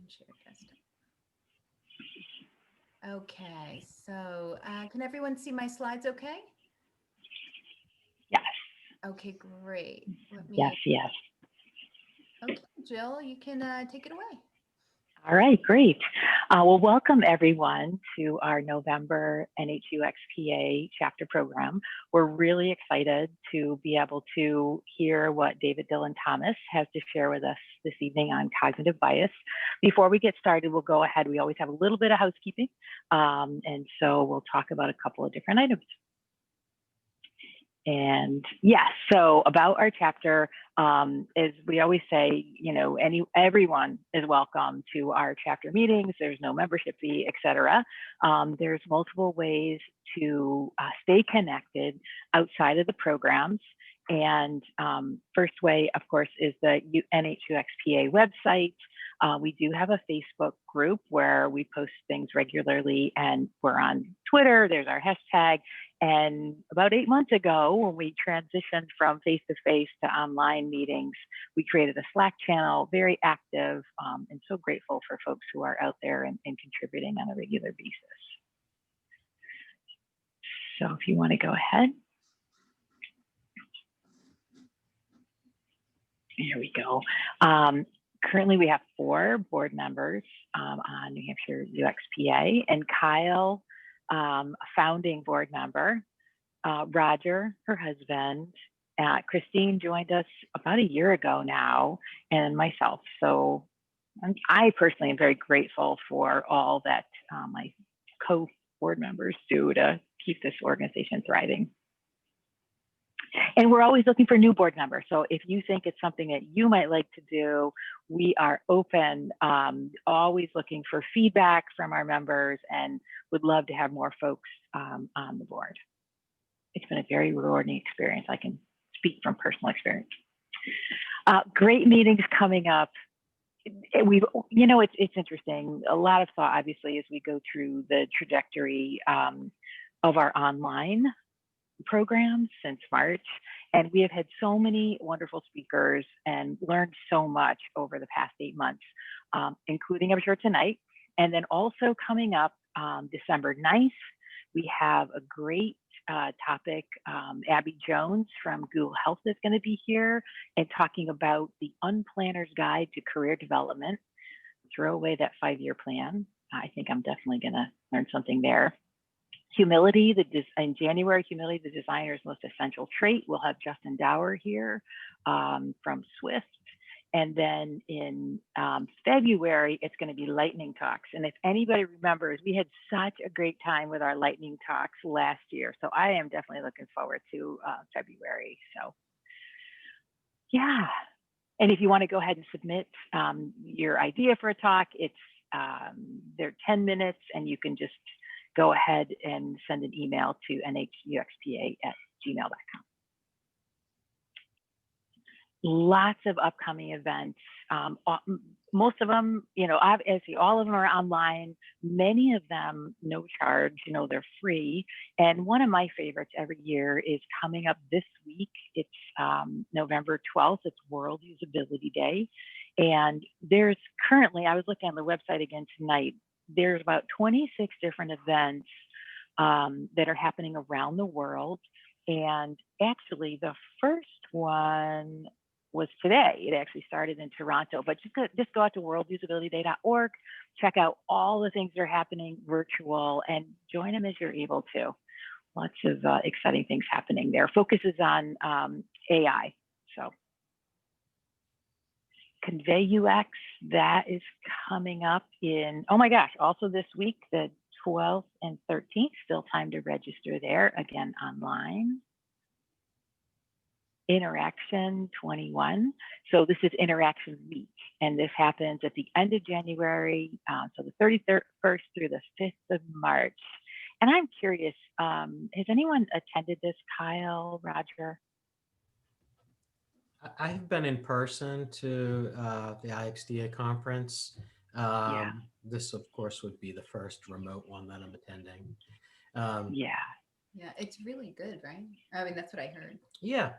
and share desktop. Okay, so can everyone see my slides okay? Yes. Okay, great. Let Yes, me, yes. okay, Jill, you can take it away. All right, great. Well, welcome everyone to our November NHUXPA chapter program. We're really excited to be able to hear what David Dillon Thomas has to share with us this evening on cognitive bias. Before we get started, we'll go ahead. We always have a little bit of housekeeping, and so we'll talk about a couple of different items. And yes, so about our chapter, as we always say, you know, everyone is welcome to our chapter meetings. There's no membership fee, etc. There's multiple ways to stay connected outside of the programs. And first way, of course, is the NHUXPA website. We do have a Facebook group where we post things regularly, and we're on Twitter. There's our hashtag. And about 8 months ago, when we transitioned from face-to-face to online meetings, we created a Slack channel, very active, and so grateful for folks who are out there and contributing on a regular basis. So if you want to go ahead. Here we go. Currently, we have 4 board members on New Hampshire UXPA, and Kyle, a founding board member, Roger, her husband, Christine joined us about a year ago now, and myself. So I personally am very grateful for all that my co-board members do to keep this organization thriving. And we're always looking for new board members. So if you think it's something that you might like to do, we are open, always looking for feedback from our members, and would love to have more folks on the board. It's been a very rewarding experience. I can speak from personal experience. Great meetings coming up. It's interesting. A lot of thought, obviously, as we go through the trajectory of our online programs since March. And we have had so many wonderful speakers and learned so much over the past 8 months, including, I'm sure, tonight. And then also coming up December 9th, we have a great topic. Abby Jones from Google Health is going to be here and talking about the Unplanner's Guide to Career Development. Throw away that 5-year plan. I think I'm definitely going to learn something there. Humility, in January, humility, the designer's most essential trait. We'll have Justin Dower here from Swift. And then in February, it's going to be lightning talks. And if anybody remembers, we had such a great time with our lightning talks last year. So I am definitely looking forward to February. So yeah. And if you want to go ahead and submit your idea for a talk, they're 10 minutes, and you can just go ahead and send an email to nhUXPA@gmail.com. Lots of upcoming events. Most of them, obviously all of them are online. Many of them no charge, they're free. And one of my favorites every year is coming up this week. It's November 12th. It's World Usability Day. And there's currently, I was looking on the website again tonight, there's about 26 different events that are happening around the world. And actually the first one was today. It actually started in Toronto, but just go out to worldusabilityday.org, check out all the things that are happening virtual, and join them as you're able to. Lots of exciting things happening there. Focuses on AI. So Convey UX, that is coming up in, oh my gosh, also this week, the 12th and 13th, still time to register there, again, online. Interaction 21. So this is Interaction Week, and this happens at the end of January, so the 31st through the 5th of March. And I'm curious, has anyone attended this, Kyle, Roger? I've been in person to the IXDA conference. Yeah. This, of course, would be the first remote one that I'm attending. Yeah, it's really good, right? I mean, that's what I heard. Yeah.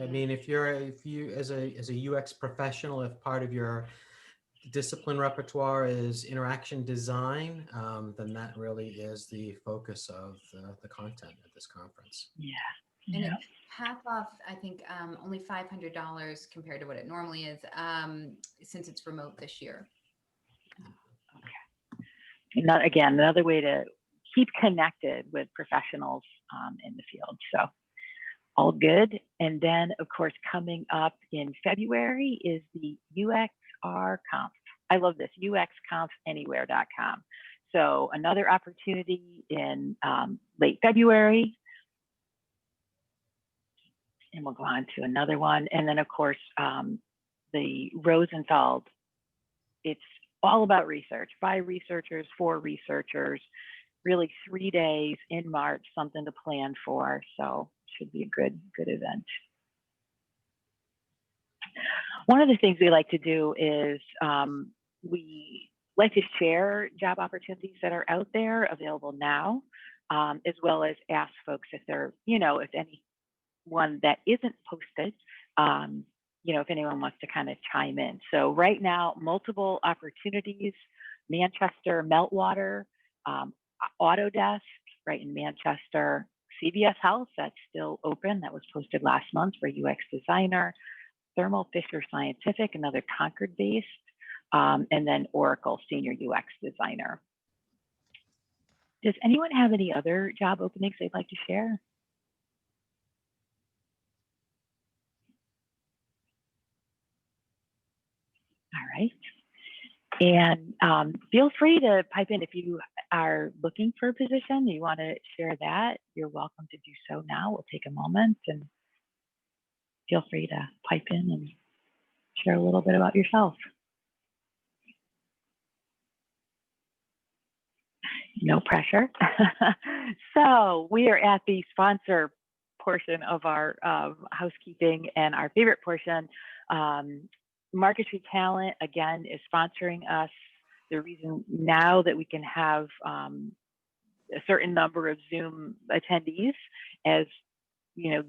I mean, if you as a UX professional, if part of your discipline repertoire is interaction design, then that really is the focus of the content at this conference. Yeah. And Yeah. it's half off, I think, only $500 compared to what it normally is, since it's remote this year. Again, another way to keep connected with professionals in the field. So all good. And then, of course, coming up in February is the UXR Conf. I love this, uxconfanywhere.com. So another opportunity in late February. And we'll go on to another one. And then, of course, the Rosenthal. It's all about research, by researchers, for researchers, really 3 days in March, something to plan for. So should be a good event. One of the things we like to do is we like to share job opportunities that are out there available now, as well as ask folks if they're, if anyone that isn't posted, if anyone wants to kind of chime in. So right now, multiple opportunities, Manchester Meltwater, Autodesk, right in Manchester, CVS Health, that's still open. That was posted last month for UX designer, Thermo Fisher Scientific, another Concord-based, and then Oracle senior UX designer. Does anyone have any other job openings they'd like to share? All right. And feel free to pipe in if you are looking for a position, you want to share that, you're welcome to do so now. We'll take a moment and feel free to pipe in and share a little bit about yourself. No pressure. So we are at the sponsor portion of our housekeeping, and our favorite portion. Market Street Talent, again, is sponsoring us. The reason now that we can have a certain number of Zoom attendees, as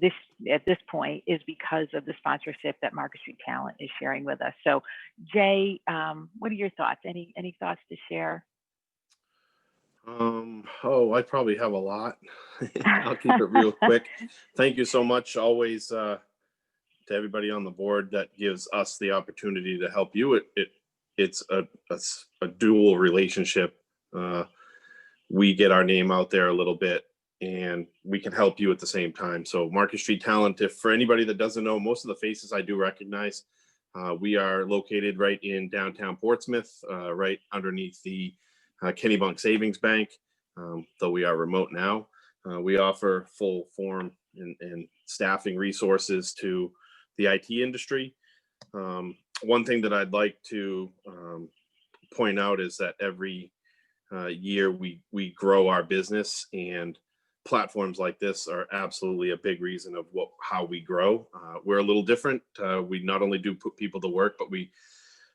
this at this point, is because of the sponsorship that Market Street Talent is sharing with us. So, Jay, what are your thoughts? Any thoughts to share? I probably have a lot. I'll keep it real quick. Thank you so much. Always. To everybody on the board that gives us the opportunity to help you. It's a dual relationship. We get our name out there a little bit, and we can help you at the same time. So Market Street Talent, if for anybody that doesn't know, most of the faces I do recognize. We are located right in downtown Portsmouth, right underneath the Kennebunk Savings Bank, though we are remote now. We offer full form and staffing resources to the IT industry. One thing that I'd like to point out is that every year we grow our business, and platforms like this are absolutely a big reason of how we grow. We're a little different. We not only do put people to work, but we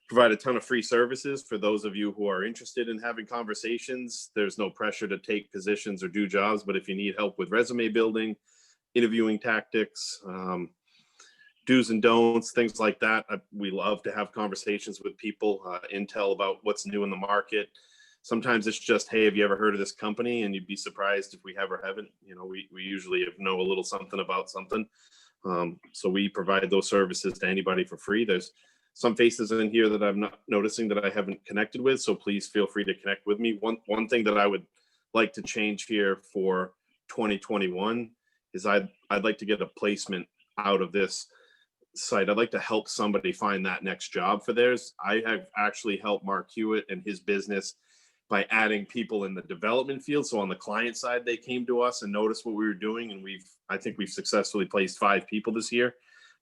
provide a ton of free services for those of you who are interested in having conversations. There's no pressure to take positions or do jobs, but if you need help with resume building, interviewing tactics, do's and don'ts, things like that. We love to have conversations with people, intel about what's new in the market. Sometimes it's just, hey, have you ever heard of this company? And you'd be surprised if we have or haven't. We usually know a little something about something. So we provide those services to anybody for free. There's some faces in here that I'm not noticing that I haven't connected with. So please feel free to connect with me. One thing that I would like to change here for 2021 is I'd like to get a placement out of this site. I'd like to help somebody find that next job for theirs. I have actually helped Mark Hewitt and his business by adding people in the development field. So on the client side, they came to us and noticed what we were doing, and I think we've successfully placed 5 people this year.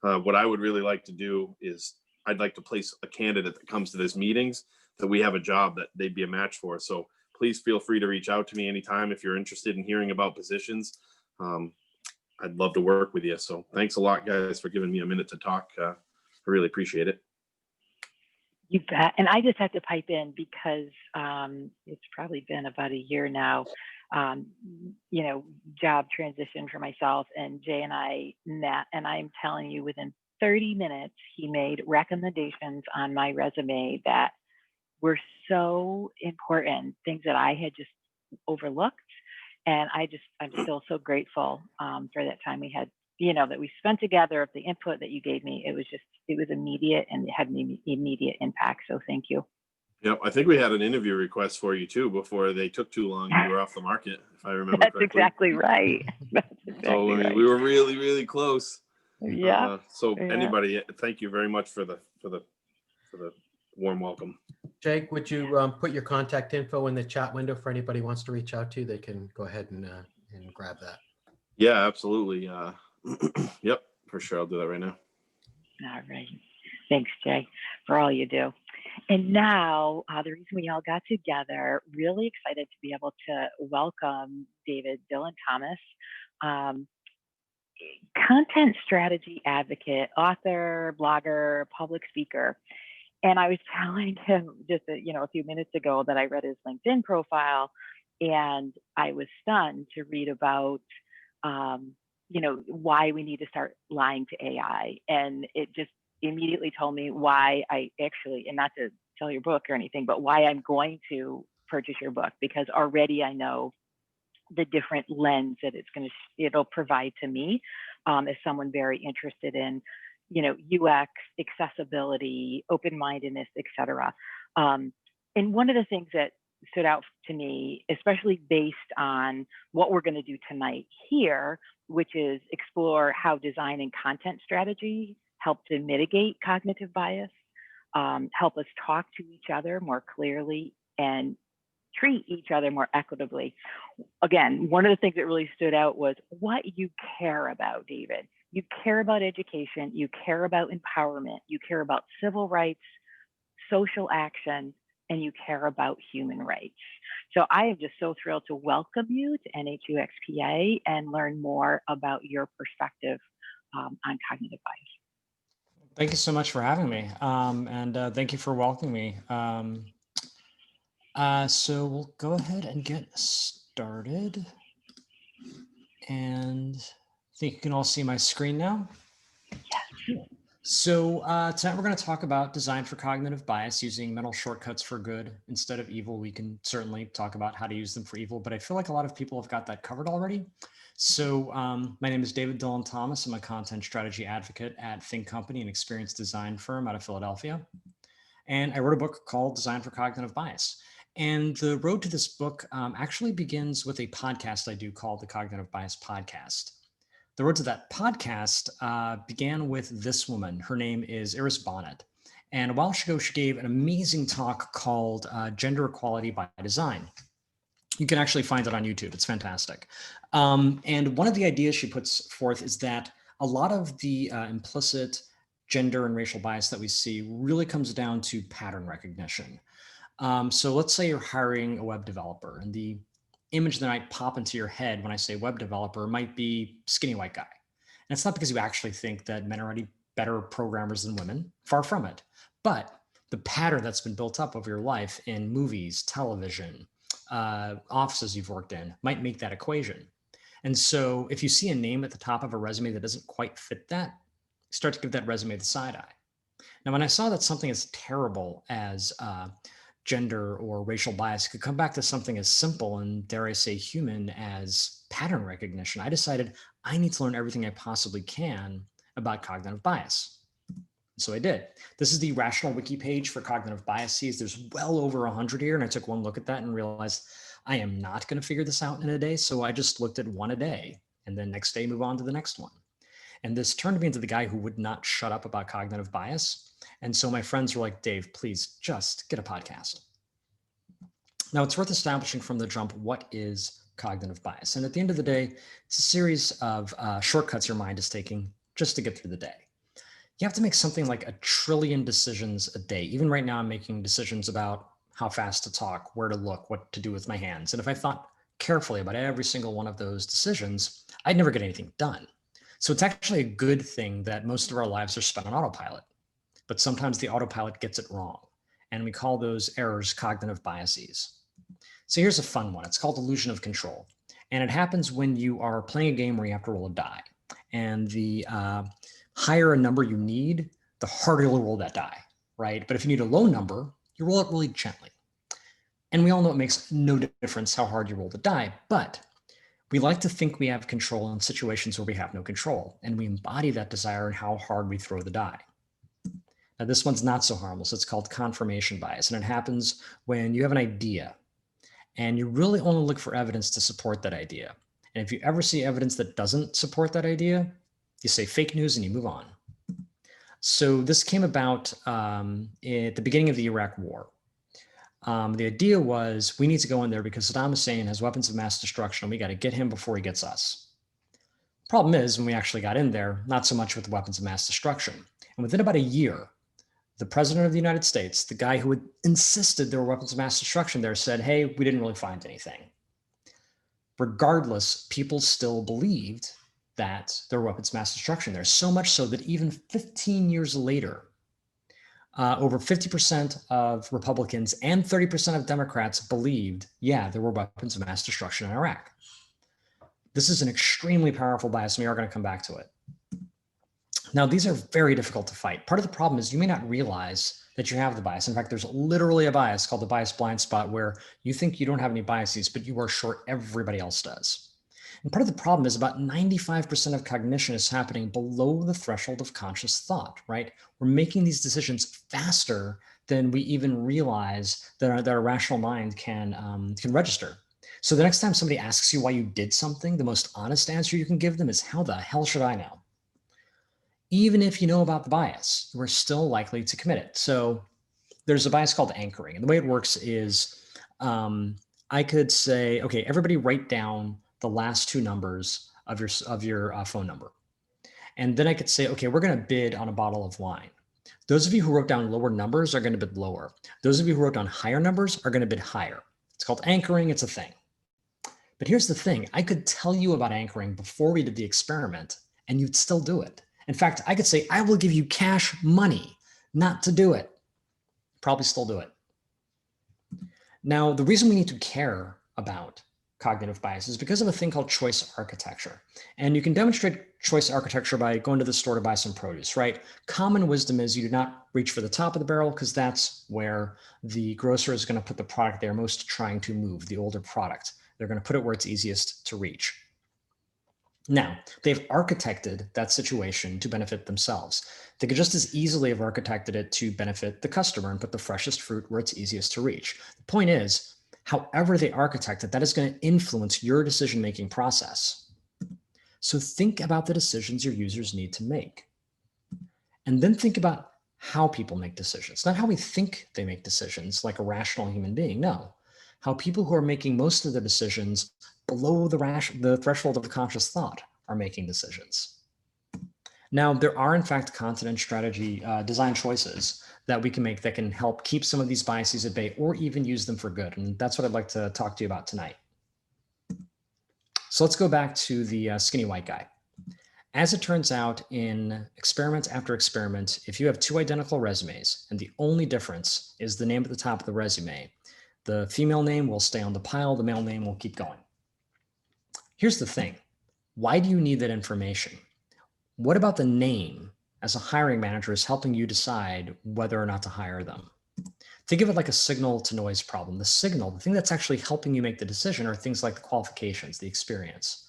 What I would really like to do is I'd like to place a candidate that comes to these meetings that we have a job that they'd be a match for. So please feel free to reach out to me anytime if you're interested in hearing about positions. I'd love to work with you. So thanks a lot, guys, for giving me a minute to talk. I really appreciate it. You bet. And I just have to pipe in because it's probably been about a year now, job transition for myself, and Jay and I met, and I'm telling you, within 30 minutes, he made recommendations on my resume that were so important, things that I had just overlooked. And I'm still so grateful for that time we had, that we spent together, of the input that you gave me. It was immediate, and it had an immediate impact. So thank you. Yep, I think we had an interview request for you too before they took too long. You were off the market, if I remember That's correctly. exactly right. That's exactly So right. we were really, really close. Yeah. Anybody, thank you very much for the warm welcome. Jake, would you put your contact info in the chat window for anybody who wants to reach out to you? They can go ahead and grab that. Yeah, absolutely. Yep, for sure. I'll do that right now. All right. Thanks, Jay, for all you do. And now, the reason we all got together, really excited to be able to welcome David Dylan Thomas, content strategy advocate, author, blogger, public speaker. And I was telling him just a few minutes ago that I read his LinkedIn profile, and I was stunned to read about why we need to start lying to AI. And it just immediately told me why I actually, and not to sell your book or anything, but why I'm going to purchase your book, because already I know the different lens that it'll provide to me as someone very interested in, UX, accessibility, open-mindedness, etc. And one of the things that stood out to me, especially based on what we're going to do tonight here, which is explore how design and content strategy help to mitigate cognitive bias, help us talk to each other more clearly, and treat each other more equitably. Again, one of the things that really stood out was what you care about, David. You care about education, you care about empowerment, you care about civil rights, social action, and you care about human rights. So I am just so thrilled to welcome you to NHUXPA and learn more about your perspective on cognitive bias. Thank you so much for having me. And thank you for welcoming me. So we'll go ahead and get started. And I think you can all see my screen now. Yes. So tonight we're going to talk about design for cognitive bias, using mental shortcuts for good instead of evil. We can certainly talk about how to use them for evil, but I feel like a lot of people have got that covered already. So my name is David Dylan Thomas. I'm a content strategy advocate at Think Company, an experienced design firm out of Philadelphia. And I wrote a book called Design for Cognitive Bias. And the road to this book actually begins with a podcast I do called the Cognitive Bias Podcast. The road to that podcast began with this woman. Her name is Iris Bonnet. And a while ago, she gave an amazing talk called Gender Equality by Design. You can actually find it on YouTube. It's fantastic. And one of the ideas she puts forth is that a lot of the implicit gender and racial bias that we see really comes down to pattern recognition. So let's say you're hiring a web developer, and the image that might pop into your head when I say web developer might be skinny white guy. And it's not because you actually think that men are any better programmers than women, far from it. But the pattern that's been built up over your life in movies, television, offices you've worked in might make that equation. And so if you see a name at the top of a resume that doesn't quite fit that, start to give that resume the side eye. Now, when I saw that something as terrible as gender or racial bias could come back to something as simple and, dare I say, human as pattern recognition, I decided I need to learn everything I possibly can about cognitive bias. So I did. This is the Rational Wiki page for cognitive biases. There's well over 100 here, and I took one look at that and realized I am not going to figure this out in a day, so I just looked at one a day, and then next day move on to the next one. And this turned me into the guy who would not shut up about cognitive bias. And so my friends were like, Dave, please just get a podcast. Now, it's worth establishing from the jump, what is cognitive bias? And at the end of the day, it's a series of shortcuts your mind is taking just to get through the day. You have to make something like 1 trillion decisions a day. Even right now, I'm making decisions about how fast to talk, where to look, what to do with my hands. And if I thought carefully about every single one of those decisions, I'd never get anything done. So it's actually a good thing that most of our lives are spent on autopilot. But sometimes the autopilot gets it wrong. And we call those errors cognitive biases. So here's a fun one. It's called illusion of control. And it happens when you are playing a game where you have to roll a die. And the higher a number you need, the harder you'll roll that die, right? But if you need a low number, You roll it really gently. And we all know it makes no difference how hard you roll the die, but we like to think we have control in situations where we have no control, and we embody that desire in how hard we throw the die. Now, this one's not so harmless. It's called confirmation bias, and it happens when you have an idea and you really only look for evidence to support that idea. And if you ever see evidence that doesn't support that idea, you say fake news and you move on. So this came about at the beginning of the Iraq War. The idea was we need to go in there because Saddam Hussein has weapons of mass destruction and we got to get him before he gets us. Problem is, when we actually got in there, not so much with weapons of mass destruction. And within about a year, the president of the United States, the guy who had insisted there were weapons of mass destruction there, said, hey, we didn't really find anything. Regardless, people still believed that there were weapons of mass destruction there, so much so that even 15 years later, over 50% of Republicans and 30% of Democrats believed, yeah, there were weapons of mass destruction in Iraq. This is an extremely powerful bias, and we are going to come back to it. Now, these are very difficult to fight. Part of the problem is you may not realize that you have the bias. In fact, there's literally a bias called the bias blind spot where you think you don't have any biases, but you are sure everybody else does. And part of the problem is about 95% of cognition is happening below the threshold of conscious thought, right? We're making these decisions faster than we even realize that our rational mind can register. So the next time somebody asks you why you did something, the most honest answer you can give them is, how the hell should I know? Even if you know about the bias, we're still likely to commit it. So there's a bias called anchoring. And the way it works is I could say, okay, everybody write down the last two numbers of your phone number. And then I could say, okay, we're going to bid on a bottle of wine. Those of you who wrote down lower numbers are going to bid lower. Those of you who wrote down higher numbers are going to bid higher. It's called anchoring. It's a thing. But here's the thing. I could tell you about anchoring before we did the experiment, and you'd still do it. In fact, I could say, I will give you cash money not to do it. Probably still do it. Now, the reason we need to care about cognitive bias is because of a thing called choice architecture. And you can demonstrate choice architecture by going to the store to buy some produce, right? Common wisdom is you do not reach for the top of the barrel because that's where the grocer is going to put the product they're most trying to move, the older product. They're going to put it where it's easiest to reach. Now, they've architected that situation to benefit themselves. They could just as easily have architected it to benefit the customer and put the freshest fruit where it's easiest to reach. The point is, however they architect it, that is going to influence your decision-making process. So think about the decisions your users need to make. And then think about how people make decisions, not how we think they make decisions like a rational human being. No, how people who are making most of the decisions below the threshold of conscious thought are making decisions. Now, there are, in fact, content and strategy design choices that we can make that can help keep some of these biases at bay or even use them for good. And that's what I'd like to talk to you about tonight. So let's go back to the skinny white guy. As it turns out, in experiment after experiment, if you have two identical resumes and the only difference is the name at the top of the resume, the female name will stay on the pile, the male name will keep going. Here's the thing. Why do you need that information? What about the name as a hiring manager is helping you decide whether or not to hire them? Think of it like a signal to noise problem. The signal, the thing that's actually helping you make the decision are things like the qualifications, the experience.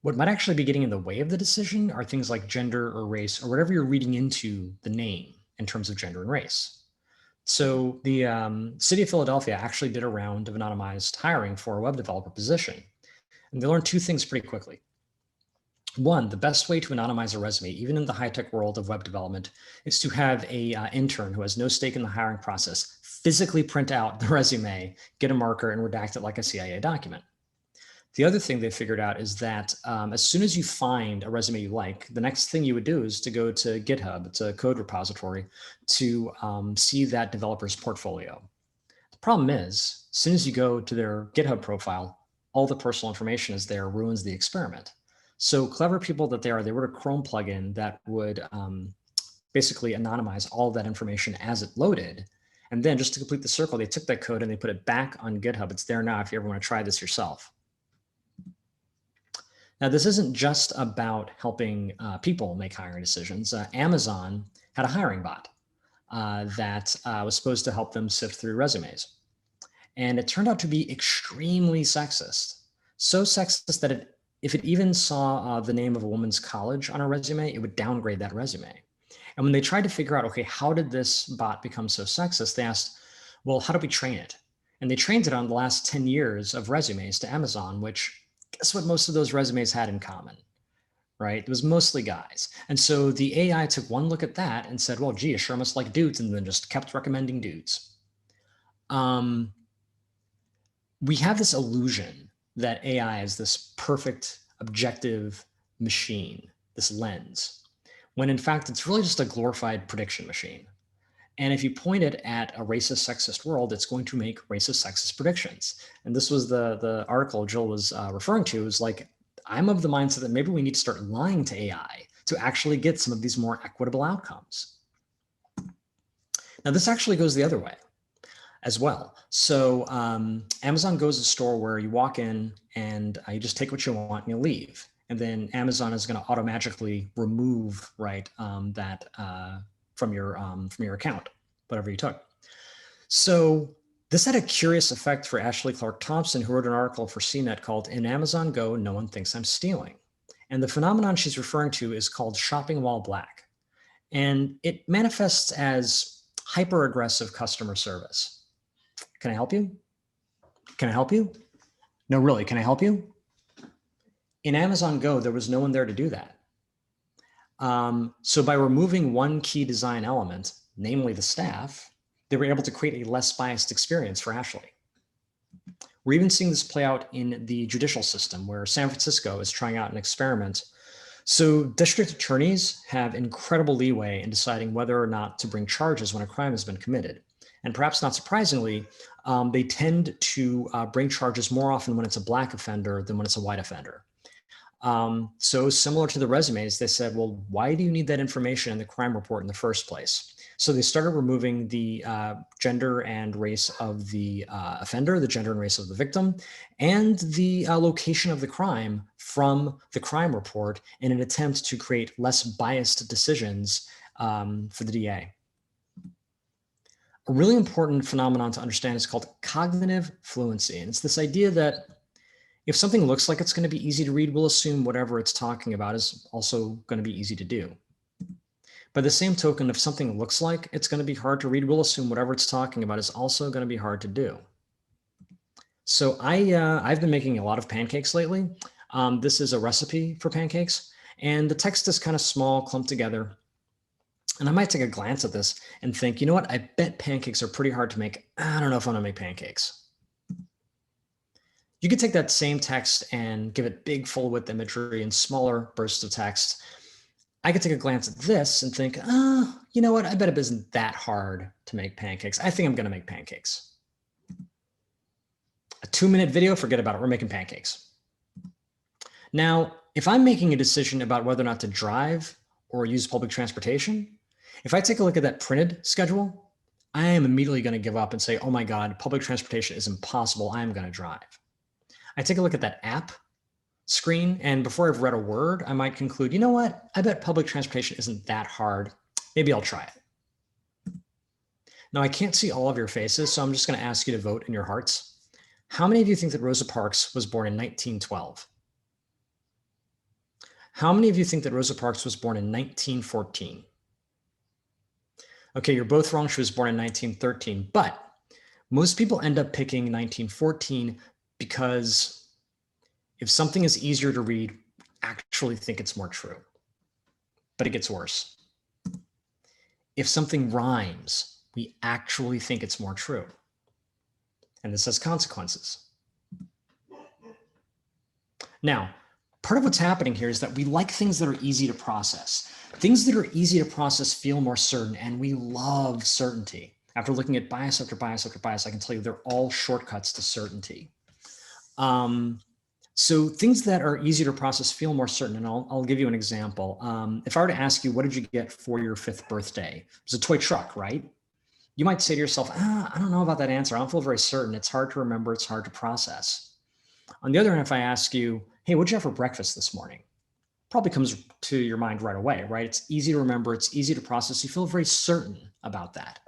What might actually be getting in the way of the decision are things like gender or race or whatever you're reading into the name in terms of gender and race. So the city of Philadelphia actually did a round of anonymized hiring for a web developer position. And they learned two things pretty quickly. One, the best way to anonymize a resume, even in the high-tech world of web development, is to have a intern who has no stake in the hiring process physically print out the resume, get a marker, and redact it like a CIA document. The other thing they figured out is that as soon as you find a resume you like, the next thing you would do is to go to GitHub, it's a code repository, to see that developer's portfolio. The problem is, as soon as you go to their GitHub profile, all the personal information is there, ruins the experiment. So clever people that they wrote a Chrome plugin that would basically anonymize all of that information as it loaded. And then just to complete the circle, they took that code and they put it back on GitHub. It's there now if you ever want to try this yourself. Now, this isn't just about helping people make hiring decisions. Amazon had a hiring bot. that was supposed to help them sift through resumes. And it turned out to be extremely sexist. So sexist that if it even saw the name of a woman's college on a resume, it would downgrade that resume. And when they tried to figure out, okay, how did this bot become so sexist? They asked, well, how do we train it? And they trained it on the last 10 years of resumes to Amazon, which guess what most of those resumes had in common, right? It was mostly guys. And so the AI took one look at that and said, well, gee, I sure must like dudes, and then just kept recommending dudes. We have this illusion that AI is this perfect, objective machine, this lens, when in fact, it's really just a glorified prediction machine. And if you point it at a racist, sexist world, it's going to make racist, sexist predictions. And this was the article Jill was referring to, is like, I'm of the mindset that maybe we need to start lying to AI to actually get some of these more equitable outcomes. Now, this actually goes the other way as well. So Amazon Go is a store where you walk in and you just take what you want and you leave. And then Amazon is going to automatically remove, right, that from your account, whatever you took. So this had a curious effect for Ashley Clark Thompson, who wrote an article for CNET called "In Amazon Go, No One Thinks I'm Stealing." And the phenomenon she's referring to is called shopping while black. And it manifests as hyper-aggressive customer service. Can I help you? Can I help you? No, really, can I help you? In Amazon Go, there was no one there to do that. So by removing one key design element, namely the staff, they were able to create a less biased experience for Ashley. We're even seeing this play out in the judicial system, where San Francisco is trying out an experiment. So district attorneys have incredible leeway in deciding whether or not to bring charges when a crime has been committed. And perhaps not surprisingly, they tend to bring charges more often when it's a black offender than when it's a white offender. So similar to the resumes, they said, well, why do you need that information in the crime report in the first place? So they started removing the gender and race of the offender, the gender and race of the victim, and the location of the crime from the crime report in an attempt to create less biased decisions for the DA. A really important phenomenon to understand is called cognitive fluency. And it's this idea that if something looks like it's going to be easy to read, we'll assume whatever it's talking about is also going to be easy to do. By the same token, if something looks like it's going to be hard to read, we'll assume whatever it's talking about is also going to be hard to do. So I've been making a lot of pancakes lately. This is a recipe for pancakes, and the text is kind of small, clumped together. And I might take a glance at this and think, you know what? I bet pancakes are pretty hard to make. I don't know if I want to make pancakes. You could take that same text and give it big full width imagery and smaller bursts of text. I could take a glance at this and think, you know what? I bet it isn't that hard to make pancakes. I think I'm going to make pancakes. A 2-minute video, forget about it. We're making pancakes. Now, if I'm making a decision about whether or not to drive or use public transportation, if I take a look at that printed schedule, I am immediately going to give up and say, oh my God, public transportation is impossible. I am going to drive. I take a look at that app screen, and before I've read a word, I might conclude, you know what? I bet public transportation isn't that hard. Maybe I'll try it. Now, I can't see all of your faces, so I'm just going to ask you to vote in your hearts. How many of you think that Rosa Parks was born in 1912? How many of you think that Rosa Parks was born in 1914? Okay, you're both wrong. She was born in 1913, but most people end up picking 1914 because if something is easier to read, actually think it's more true. But it gets worse. If something rhymes, we actually think it's more true. And this has consequences. Now, part of what's happening here is that we like things that are easy to process. Things that are easy to process feel more certain, and we love certainty. After looking at bias after bias after bias, I can tell you they're all shortcuts to certainty. So things that are easy to process feel more certain, and I'll give you an example. If I were to ask you, what did you get for your 5th birthday? It was a toy truck, right? You might say to yourself, I don't know about that answer. I don't feel very certain. It's hard to remember. It's hard to process. On the other hand, if I ask you, hey, what'd you have for breakfast this morning? probably comes to your mind right away, right? It's easy to remember, it's easy to process. You feel very certain about that.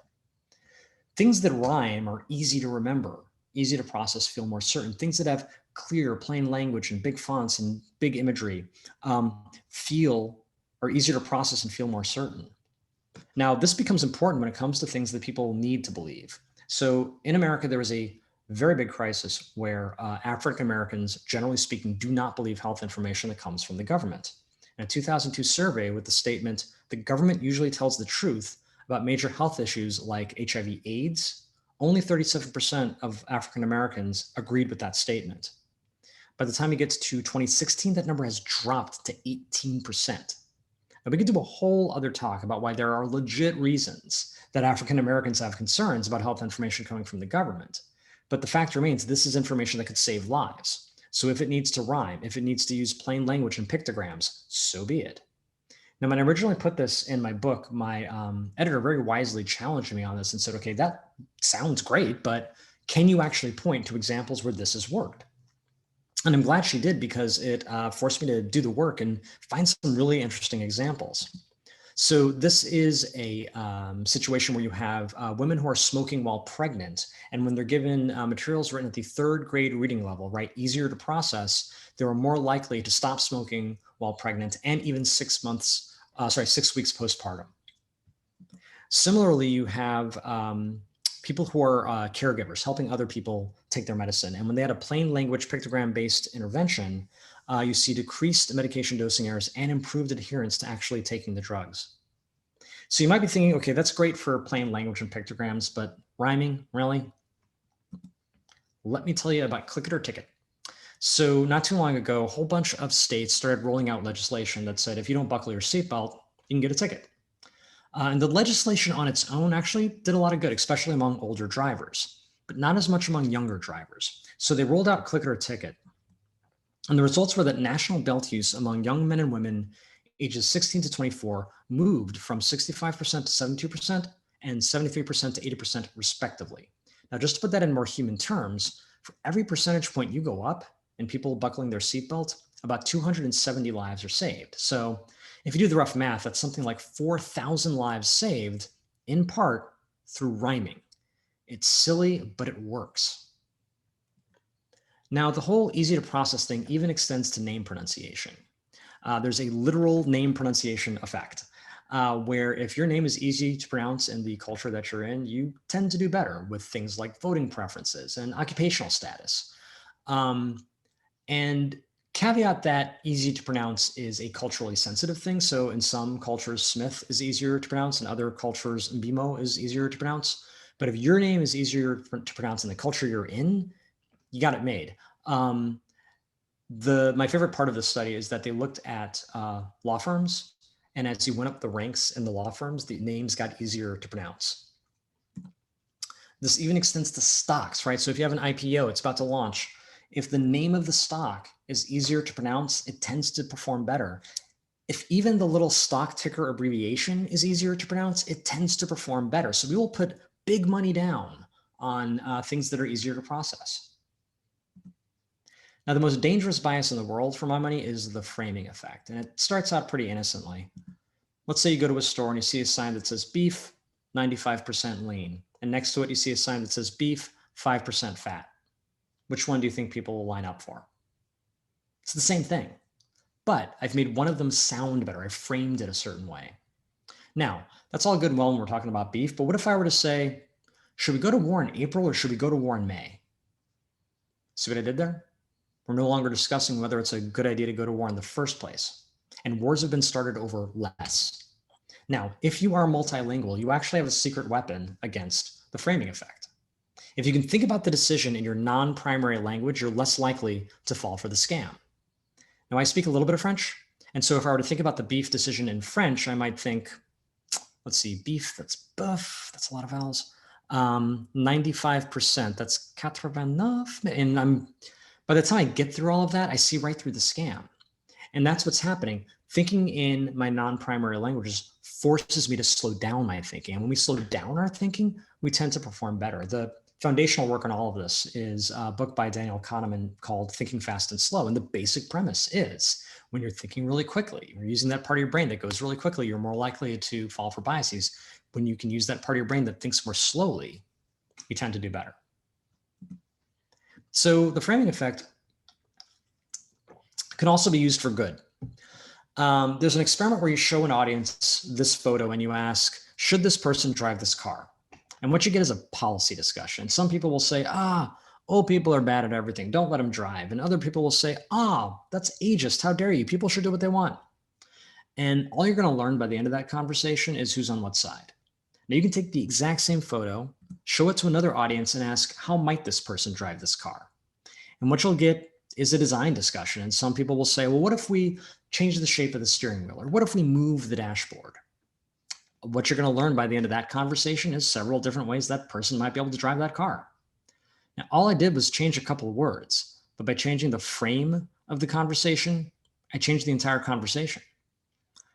Things that rhyme are easy to remember, easy to process, feel more certain. Things that have clear, plain language and big fonts and big imagery are easier to process and feel more certain. Now, this becomes important when it comes to things that people need to believe. So in America, there was a very big crisis where African Americans, generally speaking, do not believe health information that comes from the government. In a 2002 survey with the statement, the government usually tells the truth about major health issues like HIV/AIDS, only 37% of African Americans agreed with that statement. By the time it gets to 2016, that number has dropped to 18%. Now, we could do a whole other talk about why there are legit reasons that African Americans have concerns about health information coming from the government. But the fact remains, this is information that could save lives. So if it needs to rhyme, if it needs to use plain language and pictograms, so be it. Now, when I originally put this in my book, my editor very wisely challenged me on this and said, okay, that sounds great, but can you actually point to examples where this has worked? And I'm glad she did, because it forced me to do the work and find some really interesting examples. So this is a situation where you have women who are smoking while pregnant. And when they're given materials written at the 3rd grade reading level, right, easier to process, they are more likely to stop smoking while pregnant and even 6 weeks postpartum. Similarly, you have people who are caregivers helping other people take their medicine. And when they had a plain language pictogram-based intervention, you see decreased medication dosing errors and improved adherence to actually taking the drugs. So you might be thinking, okay, that's great for plain language and pictograms, but rhyming, really? Let me tell you about Click It or Ticket. So not too long ago, a whole bunch of states started rolling out legislation that said, if you don't buckle your seatbelt, you can get a ticket. And the legislation on its own actually did a lot of good, especially among older drivers, but not as much among younger drivers. So they rolled out Click It or Ticket. And the results were that national belt use among young men and women ages 16 to 24 moved from 65% to 72% and 73% to 80% respectively. Now, just to put that in more human terms, for every percentage point you go up in people buckling their seatbelt, about 270 lives are saved. So if you do the rough math, that's something like 4,000 lives saved, in part through rhyming. It's silly, but it works. Now, the whole easy to process thing even extends to name pronunciation. There's a literal name pronunciation effect, where if your name is easy to pronounce in the culture that you're in, you tend to do better with things like voting preferences and occupational status. And caveat that easy to pronounce is a culturally sensitive thing. So in some cultures, Smith is easier to pronounce. In other cultures, Mbimo is easier to pronounce. But if your name is easier to pronounce in the culture you're in, you got it made. My favorite part of this study is that they looked at law firms. And as you went up the ranks in the law firms, the names got easier to pronounce. This even extends to stocks, right? So if you have an IPO, it's about to launch. If the name of the stock is easier to pronounce, it tends to perform better. If even the little stock ticker abbreviation is easier to pronounce, it tends to perform better. So we will put big money down on things that are easier to process. Now, the most dangerous bias in the world, for my money, is the framing effect. And it starts out pretty innocently. Let's say you go to a store and you see a sign that says beef, 95% lean. And next to it, you see a sign that says beef, 5% fat. Which one do you think people will line up for? It's the same thing, but I've made one of them sound better. I've framed it a certain way. Now, that's all good and well when we're talking about beef, but what if I were to say, should we go to war in April or should we go to war in May? See what I did there? We're no longer discussing whether it's a good idea to go to war in the first place. And wars have been started over less. Now, if you are multilingual, you actually have a secret weapon against the framing effect. If you can think about the decision in your non-primary language, you're less likely to fall for the scam. Now, I speak a little bit of French. And so if I were to think about the beef decision in French, I might think, let's see, beef, that's boeuf, that's a lot of vowels. 95%, that's 89. And by the time I get through all of that, I see right through the scam. And that's what's happening. Thinking in my non-primary languages forces me to slow down my thinking. And when we slow down our thinking, we tend to perform better. The foundational work on all of this is a book by Daniel Kahneman called Thinking Fast and Slow. And the basic premise is when you're thinking really quickly, you're using that part of your brain that goes really quickly, you're more likely to fall for biases. When you can use that part of your brain that thinks more slowly, you tend to do better. So the framing effect can also be used for good. There's an experiment where you show an audience this photo and you ask, should this person drive this car? And what you get is a policy discussion. Some people will say, old people are bad at everything. Don't let them drive. And other people will say, that's ageist. How dare you? People should do what they want. And all you're going to learn by the end of that conversation is who's on what side. Now you can take the exact same photo, show it to another audience and ask, how might this person drive this car? And what you'll get is a design discussion. And some people will say, well, what if we change the shape of the steering wheel? Or what if we move the dashboard? What you're going to learn by the end of that conversation is several different ways that person might be able to drive that car. Now, all I did was change a couple of words, but by changing the frame of the conversation, I changed the entire conversation.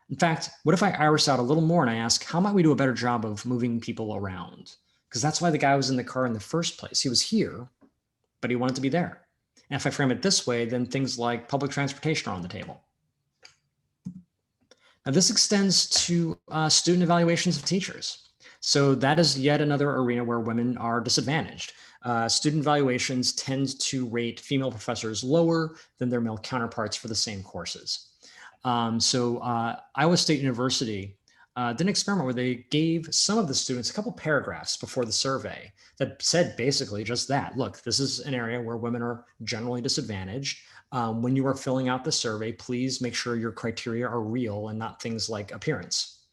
In fact, what if I iris out a little more and I ask, how might we do a better job of moving people around? Because that's why the guy was in the car in the first place. He was here, but he wanted to be there. And if I frame it this way, then things like public transportation are on the table. Now, this extends to student evaluations of teachers. So that is yet another arena where women are disadvantaged. Student evaluations tend to rate female professors lower than their male counterparts for the same courses. Iowa State University did an experiment where they gave some of the students a couple paragraphs before the survey that said basically just that. Look, this is an area where women are generally disadvantaged. When you are filling out the survey, please make sure your criteria are real and not things like appearance.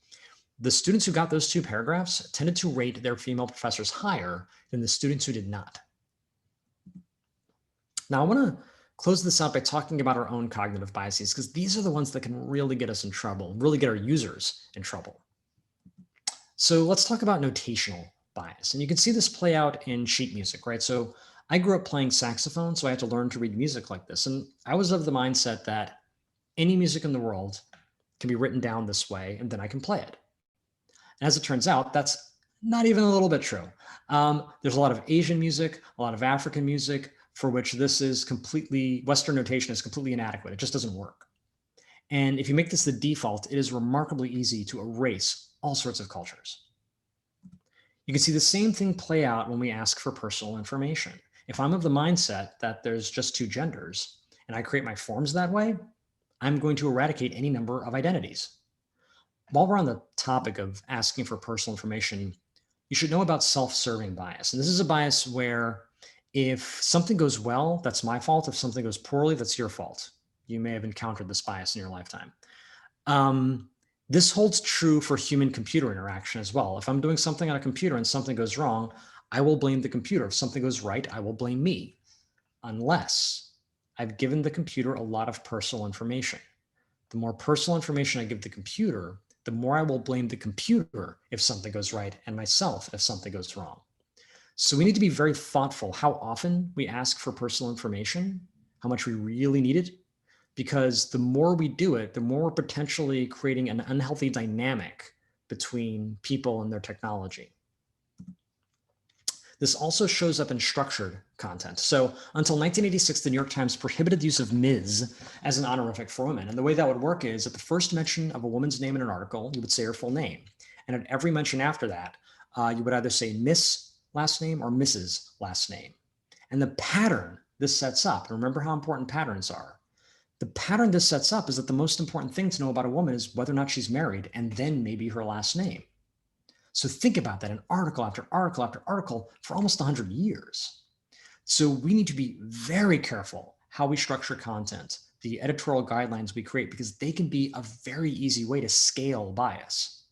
The students who got those 2 paragraphs tended to rate their female professors higher than the students who did not. Now, I want to close this out by talking about our own cognitive biases, because these are the ones that can really get us in trouble, really get our users in trouble. So let's talk about notational bias. And you can see this play out in sheet music, right? So I grew up playing saxophone, so I had to learn to read music like this. And I was of the mindset that any music in the world can be written down this way, and then I can play it. And as it turns out, that's not even a little bit true. There's a lot of Asian music, a lot of African music, for which this is completely, Western notation is completely inadequate. It just doesn't work. And if you make this the default, it is remarkably easy to erase all sorts of cultures. You can see the same thing play out when we ask for personal information. If I'm of the mindset that there's just 2 genders and I create my forms that way, I'm going to eradicate any number of identities. While we're on the topic of asking for personal information, you should know about self-serving bias. And this is a bias where if something goes well, that's my fault. If something goes poorly, that's your fault. You may have encountered this bias in your lifetime. This holds true for human-computer interaction as well. If I'm doing something on a computer and something goes wrong, I will blame the computer. If something goes right, I will blame me, unless I've given the computer a lot of personal information. The more personal information I give the computer, the more I will blame the computer if something goes right and myself if something goes wrong. So we need to be very thoughtful how often we ask for personal information, how much we really need it, because the more we do it, the more we're potentially creating an unhealthy dynamic between people and their technology. This also shows up in structured content. So until 1986, the New York Times prohibited the use of Ms. as an honorific for women. And the way that would work is at the first mention of a woman's name in an article, you would say her full name. And at every mention after that, you would either say Miss last name or Mrs. last name. And the pattern this sets up, and remember how important patterns are. The pattern this sets up is that the most important thing to know about a woman is whether or not she's married, and then maybe her last name. So think about that in article after article after article for almost 100 years. So we need to be very careful how we structure content, the editorial guidelines we create, because they can be a very easy way to scale bias.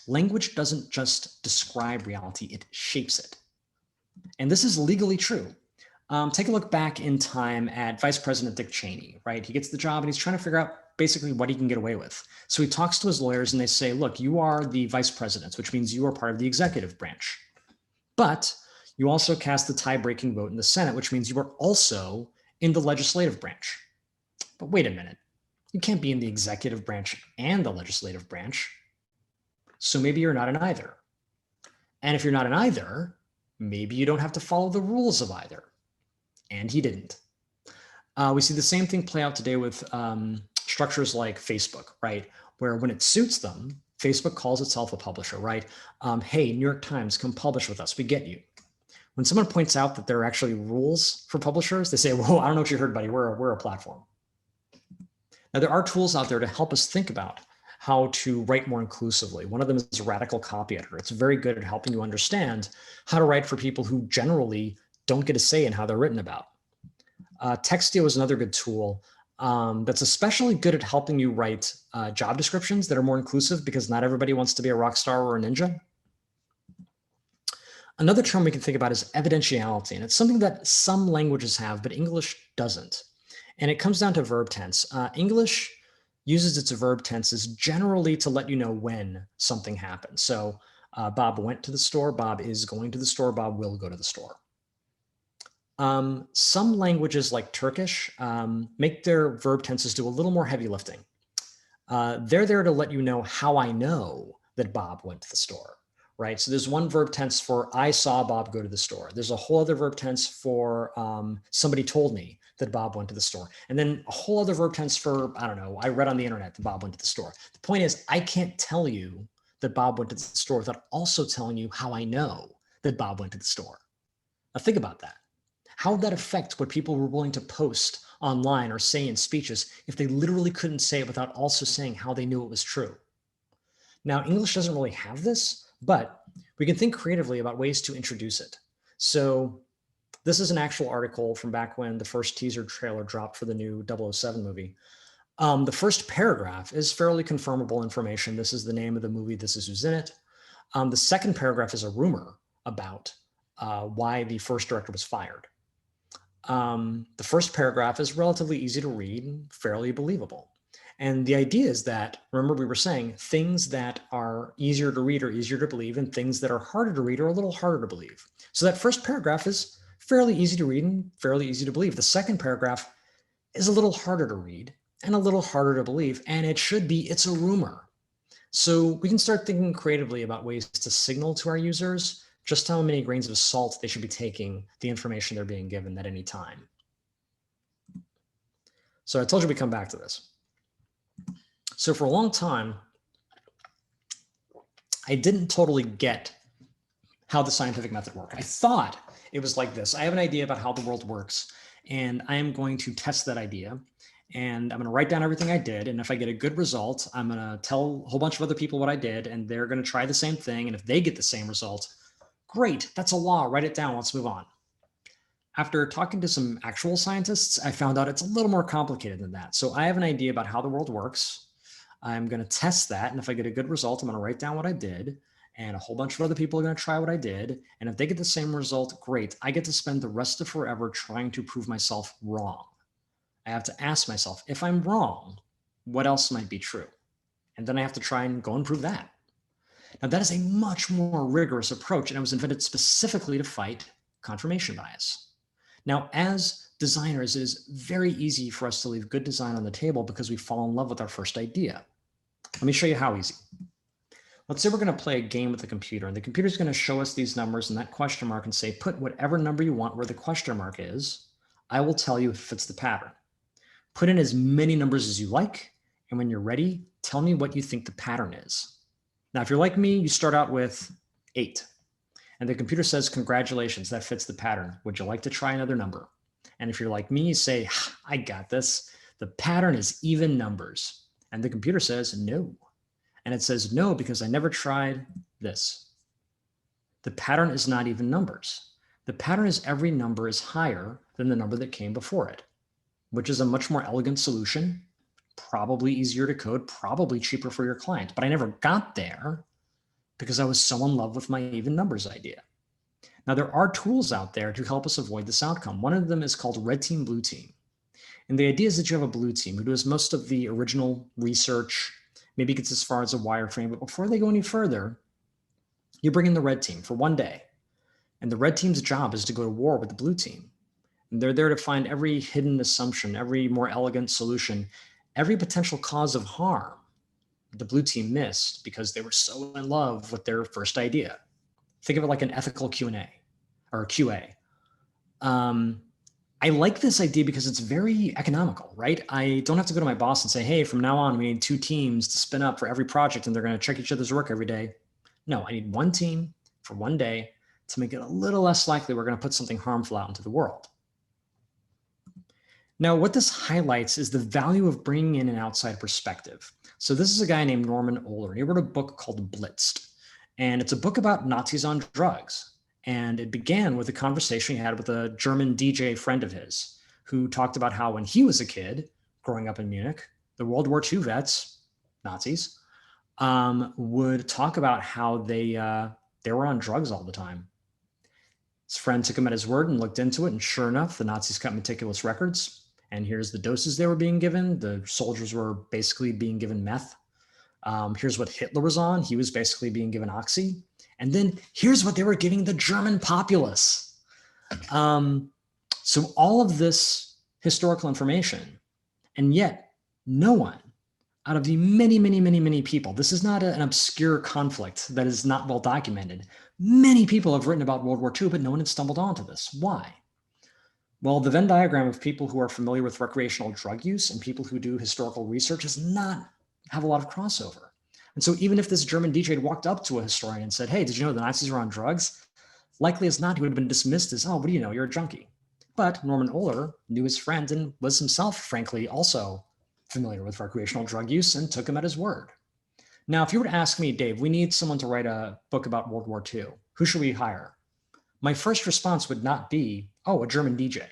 Language doesn't just describe reality, it shapes it. And this is legally true. Take a look back in time at Vice President Dick Cheney, right? He gets the job and he's trying to figure out basically what he can get away with. So he talks to his lawyers and they say, look, you are the vice president, which means you are part of the executive branch. But you also cast the tie-breaking vote in the Senate, which means you are also in the legislative branch. But wait a minute, you can't be in the executive branch and the legislative branch. So maybe you're not in either. And if you're not in either, Maybe you don't have to follow the rules of either. And he didn't. We see the same thing play out today with structures like Facebook, right? Where when it suits them, Facebook calls itself a publisher, right? Hey, New York Times, come publish with us. We get you. When someone points out that there are actually rules for publishers, they say, whoa, I don't know what you heard, buddy. We're a platform. Now, there are tools out there to help us think about how to write more inclusively. One of them is Radical Copy Editor. It's very good at helping you understand how to write for people who generally don't get a say in how they're written about. Textio is another good tool that's especially good at helping you write job descriptions that are more inclusive, because not everybody wants to be a rock star or a ninja. Another term we can think about is evidentiality, and it's something that some languages have, but English doesn't. And it comes down to verb tense. English uses its verb tenses generally to let you know when something happened. So Bob went to the store, Bob is going to the store, Bob will go to the store. Some languages like Turkish make their verb tenses do a little more heavy lifting. They're there to let you know how I know that Bob went to the store, right? So there's one verb tense for I saw Bob go to the store. There's a whole other verb tense for somebody told me that Bob went to the store. And then a whole other verb tense for, I don't know, I read on the internet that Bob went to the store. The point is, I can't tell you that Bob went to the store without also telling you how I know that Bob went to the store. Now think about that. How would that affect what people were willing to post online or say in speeches if they literally couldn't say it without also saying how they knew it was true? Now, English doesn't really have this, but we can think creatively about ways to introduce it. So this is an actual article from back when the first teaser trailer dropped for the new 007 movie. The first paragraph is fairly confirmable information. This is the name of the movie. This is who's in it. The second paragraph is a rumor about why the first director was fired. The first paragraph is relatively easy to read and fairly believable. And the idea is that, remember we were saying, things that are easier to read are easier to believe, and things that are harder to read are a little harder to believe. So that first paragraph is fairly easy to read and fairly easy to believe. The second paragraph is a little harder to read and a little harder to believe, and it should be, it's a rumor. So we can start thinking creatively about ways to signal to our users just how many grains of salt they should be taking the information they're being given at any time. So I told you we'd come back to this. So for a long time, I didn't totally get how the scientific method worked. I thought it was like this. I have an idea about how the world works, and I am going to test that idea. And I'm going to write down everything I did. And if I get a good result, I'm going to tell a whole bunch of other people what I did, and they're going to try the same thing. And if they get the same result, great, that's a law, write it down, let's move on. After talking to some actual scientists, I found out it's a little more complicated than that. So I have an idea about how the world works. I'm going to test that. And if I get a good result, I'm going to write down what I did. And a whole bunch of other people are going to try what I did. And if they get the same result, great. I get to spend the rest of forever trying to prove myself wrong. I have to ask myself, if I'm wrong, what else might be true? And then I have to try and go and prove that. Now, that is a much more rigorous approach, and it was invented specifically to fight confirmation bias. Now, as designers, it is very easy for us to leave good design on the table because we fall in love with our first idea. Let me show you how easy. Let's say we're going to play a game with the computer, and the computer is going to show us these numbers and that question mark and say, put whatever number you want where the question mark is. I will tell you if it fits the pattern. Put in as many numbers as you like, and when you're ready, tell me what you think the pattern is. Now, if you're like me, you start out with 8, and the computer says, congratulations, that fits the pattern. Would you like to try another number? And if you're like me, you say, I got this. The pattern is even numbers. And the computer says, no. And it says, no, because I never tried this. The pattern is not even numbers. The pattern is every number is higher than the number that came before it, which is a much more elegant solution, probably easier to code, probably cheaper for your client. But I never got there because I was so in love with my even numbers idea. Now, there are tools out there to help us avoid this outcome. One of them is called Red Team, Blue Team. And the idea is that you have a blue team who does most of the original research, maybe gets as far as a wireframe, but before they go any further, you bring in the red team for one day. And the red team's job is to go to war with the blue team. And they're there to find every hidden assumption, every more elegant solution, every potential cause of harm the blue team missed because they were so in love with their first idea. Think of it like an ethical Q&A. or QA. I like this idea because it's very economical, right? I don't have to go to my boss and say, hey, from now on, we need 2 teams to spin up for every project and they're going to check each other's work every day. No, I need 1 team for 1 day to make it a little less likely we're going to put something harmful out into the world. Now, what this highlights is the value of bringing in an outside perspective. So this is a guy named Norman Ohler, and he wrote a book called Blitzed. And it's a book about Nazis on drugs. And it began with a conversation he had with a German DJ friend of his, who talked about how when he was a kid, growing up in Munich, the World War II vets, Nazis, would talk about how they were on drugs all the time. His friend took him at his word and looked into it. And sure enough, the Nazis kept meticulous records. And here's the doses they were being given. The soldiers were basically being given meth. Here's what Hitler was on. He was basically being given oxy. And then here's what they were giving the German populace. So all of this historical information, and yet no one out of the many, many, many, many people, this is not an obscure conflict that is not well documented. Many people have written about World War II, but no one had stumbled onto this. Why? Well, the Venn diagram of people who are familiar with recreational drug use and people who do historical research does not have a lot of crossover. And so even if this German DJ had walked up to a historian and said, hey, did you know the Nazis were on drugs? Likely as not, he would have been dismissed as, oh, what do you know? You're a junkie. But Norman Ohler knew his friend and was himself, frankly, also familiar with recreational drug use and took him at his word. Now, if you were to ask me, Dave, we need someone to write a book about World War II. Who should we hire? My first response would not be, oh, a German DJ.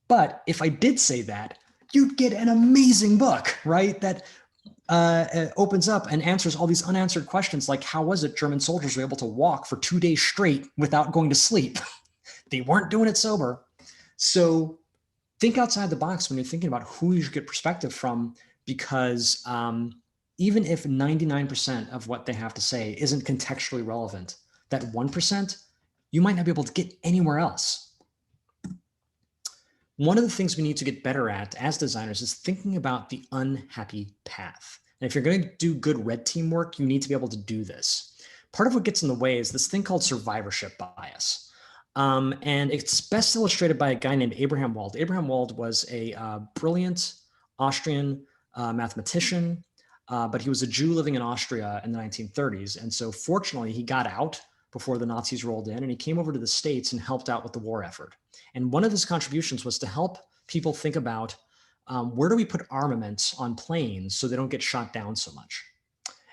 But if I did say that, you'd get an amazing book, right? That opens up and answers all these unanswered questions like, how was it German soldiers were able to walk for 2 days straight without going to sleep? They weren't doing it sober. So think outside the box when you're thinking about who you should get perspective from, because even if 99% of what they have to say isn't contextually relevant, that 1%, you might not be able to get anywhere else. One of the things we need to get better at as designers is thinking about the unhappy path. And if you're going to do good red team work, you need to be able to do this. Part of what gets in the way is this thing called survivorship bias. And it's best illustrated by a guy named Abraham Wald. Abraham Wald was a brilliant Austrian mathematician, but he was a Jew living in Austria in the 1930s. And so fortunately, he got out before the Nazis rolled in, and he came over to the States and helped out with the war effort. And one of his contributions was to help people think about where do we put armaments on planes so they don't get shot down so much.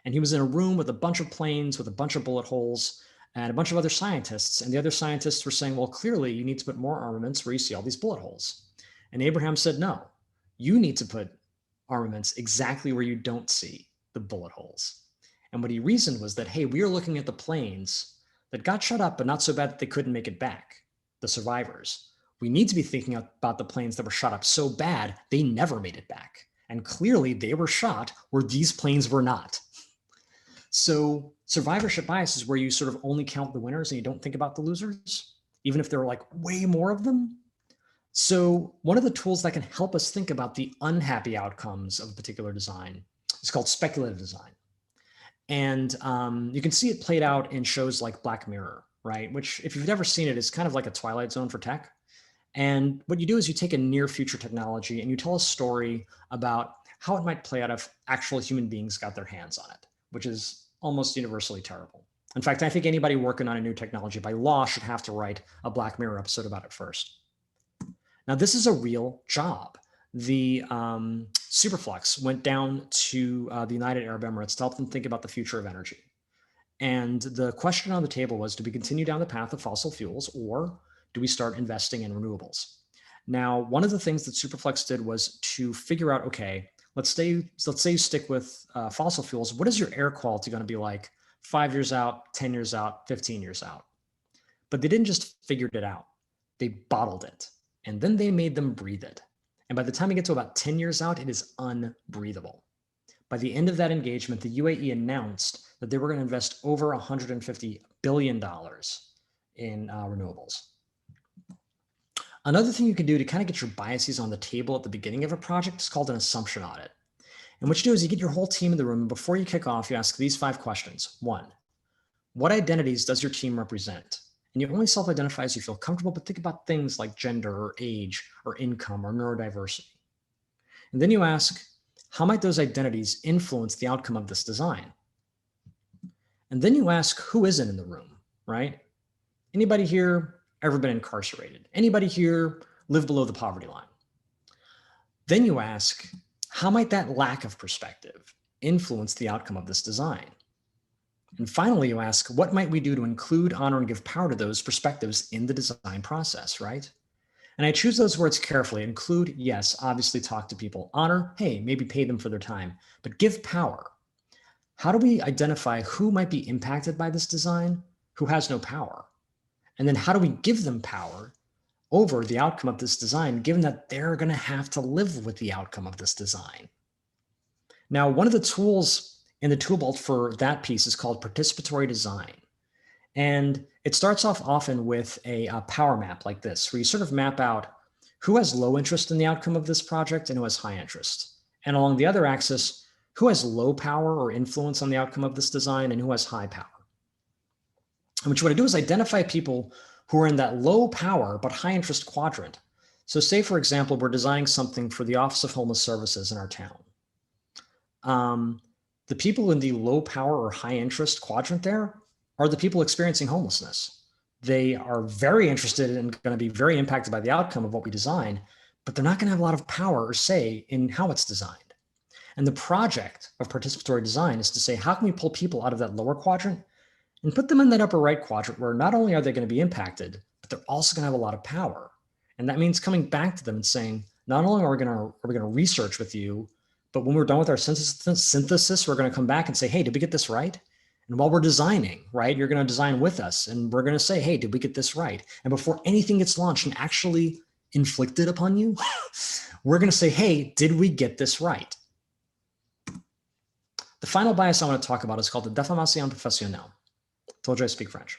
And he was in a room with a bunch of planes with a bunch of bullet holes and a bunch of other scientists. And the other scientists were saying, well, clearly you need to put more armaments where you see all these bullet holes. And Abraham said, no, you need to put armaments exactly where you don't see the bullet holes. And what he reasoned was that, hey, we are looking at the planes that got shot up, but not so bad that they couldn't make it back, the survivors. We need to be thinking about the planes that were shot up so bad they never made it back. And clearly they were shot where these planes were not. So survivorship bias is where you sort of only count the winners and you don't think about the losers, even if there are like way more of them. So one of the tools that can help us think about the unhappy outcomes of a particular design is called speculative design. And you can see it played out in shows like Black Mirror, right? Which, if you've never seen it, is kind of like a Twilight Zone for tech. And what you do is you take a near future technology and you tell a story about how it might play out if actual human beings got their hands on it, which is almost universally terrible. In fact, I think anybody working on a new technology by law should have to write a Black Mirror episode about it first. Now, this is a real job. The Superflux went down to the United Arab Emirates to help them think about the future of energy. And the question on the table was, do we continue down the path of fossil fuels, or do we start investing in renewables? Now, one of the things that Superflux did was to figure out, okay, let's say you stick with fossil fuels. What is your air quality going to be like 5 years out, 10 years out, 15 years out? But they didn't just figure it out. They bottled it. And then they made them breathe it. And by the time you get to about 10 years out, it is unbreathable. By the end of that engagement, the UAE announced that they were going to invest over $150 billion in renewables. Another thing you can do to kind of get your biases on the table at the beginning of a project is called an assumption audit. And what you do is you get your whole team in the room, and before you kick off, you ask these 5 questions. 1, what identities does your team represent? And you only self-identify as you feel comfortable, but think about things like gender or age or income or neurodiversity. And then you ask, how might those identities influence the outcome of this design? And then you ask, who isn't in the room, right? Anybody here ever been incarcerated? Anybody here live below the poverty line? Then you ask, how might that lack of perspective influence the outcome of this design? And finally, you ask, what might we do to include, honor, and give power to those perspectives in the design process, right? And I choose those words carefully. Include, yes, obviously talk to people. Honor, hey, maybe pay them for their time, but give power. How do we identify who might be impacted by this design, who has no power? And then how do we give them power over the outcome of this design, given that they're going to have to live with the outcome of this design? Now, one of the tools in the tool belt for that piece is called participatory design. And it starts off often with a power map like this, where you sort of map out who has low interest in the outcome of this project and who has high interest. And along the other axis, who has low power or influence on the outcome of this design and who has high power. And what you want to do is identify people who are in that low power but high interest quadrant. So say, for example, we're designing something for the Office of Homeless Services in our town. The people in the low power or high interest quadrant there are the people experiencing homelessness. They are very interested and going to be very impacted by the outcome of what we design, but they're not going to have a lot of power or say in how it's designed. And the project of participatory design is to say, how can we pull people out of that lower quadrant and put them in that upper right quadrant where not only are they going to be impacted, but they're also going to have a lot of power. And that means coming back to them and saying, not only are we going to research with you, but when we're done with our synthesis, we're going to come back and say, hey, did we get this right? And while we're designing, right, you're going to design with us and we're going to say, hey, did we get this right? And before anything gets launched and actually inflicted upon you, we're going to say, hey, did we get this right? The final bias I want to talk about is called the Déformation Professionnelle. Told you I speak French.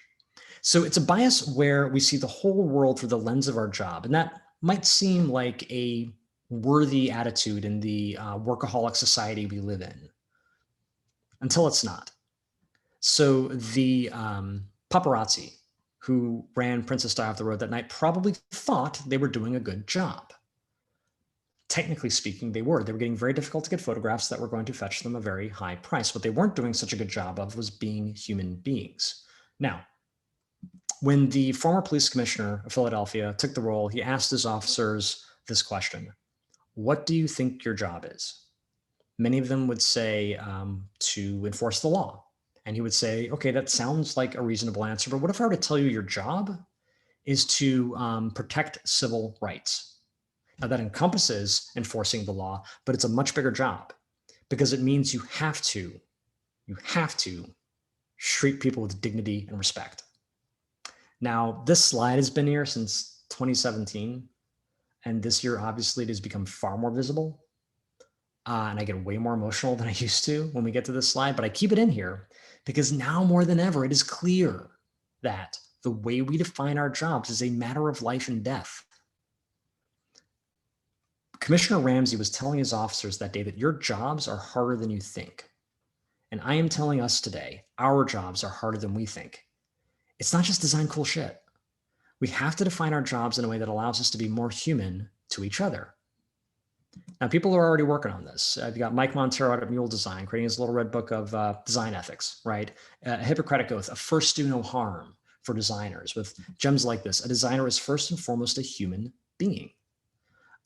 So it's a bias where we see the whole world through the lens of our job. And that might seem like a worthy attitude in the workaholic society we live in, until it's not. So the paparazzi who ran Princess Di off the road that night probably thought they were doing a good job. Technically speaking, they were. They were getting very difficult to get photographs that were going to fetch them a very high price. What they weren't doing such a good job of was being human beings. Now, when the former police commissioner of Philadelphia took the role, he asked his officers this question: what do you think your job is? Many of them would say to enforce the law. And he would say, okay, that sounds like a reasonable answer, but what if I were to tell you your job is to protect civil rights? Now that encompasses enforcing the law, but it's a much bigger job because it means you have to treat people with dignity and respect. Now, this slide has been here since 2017. And this year, obviously, it has become far more visible. And I get way more emotional than I used to when we get to this slide, but I keep it in here because now more than ever, it is clear that the way we define our jobs is a matter of life and death. Commissioner Ramsey was telling his officers that day that your jobs are harder than you think. And I am telling us today, our jobs are harder than we think. It's not just design cool shit. We have to define our jobs in a way that allows us to be more human to each other. Now, people are already working on this. You've got Mike Montero out at Mule Design, creating his little red book of design ethics, right? A Hippocratic Oath, a first do no harm for designers with gems like this. A designer is first and foremost a human being.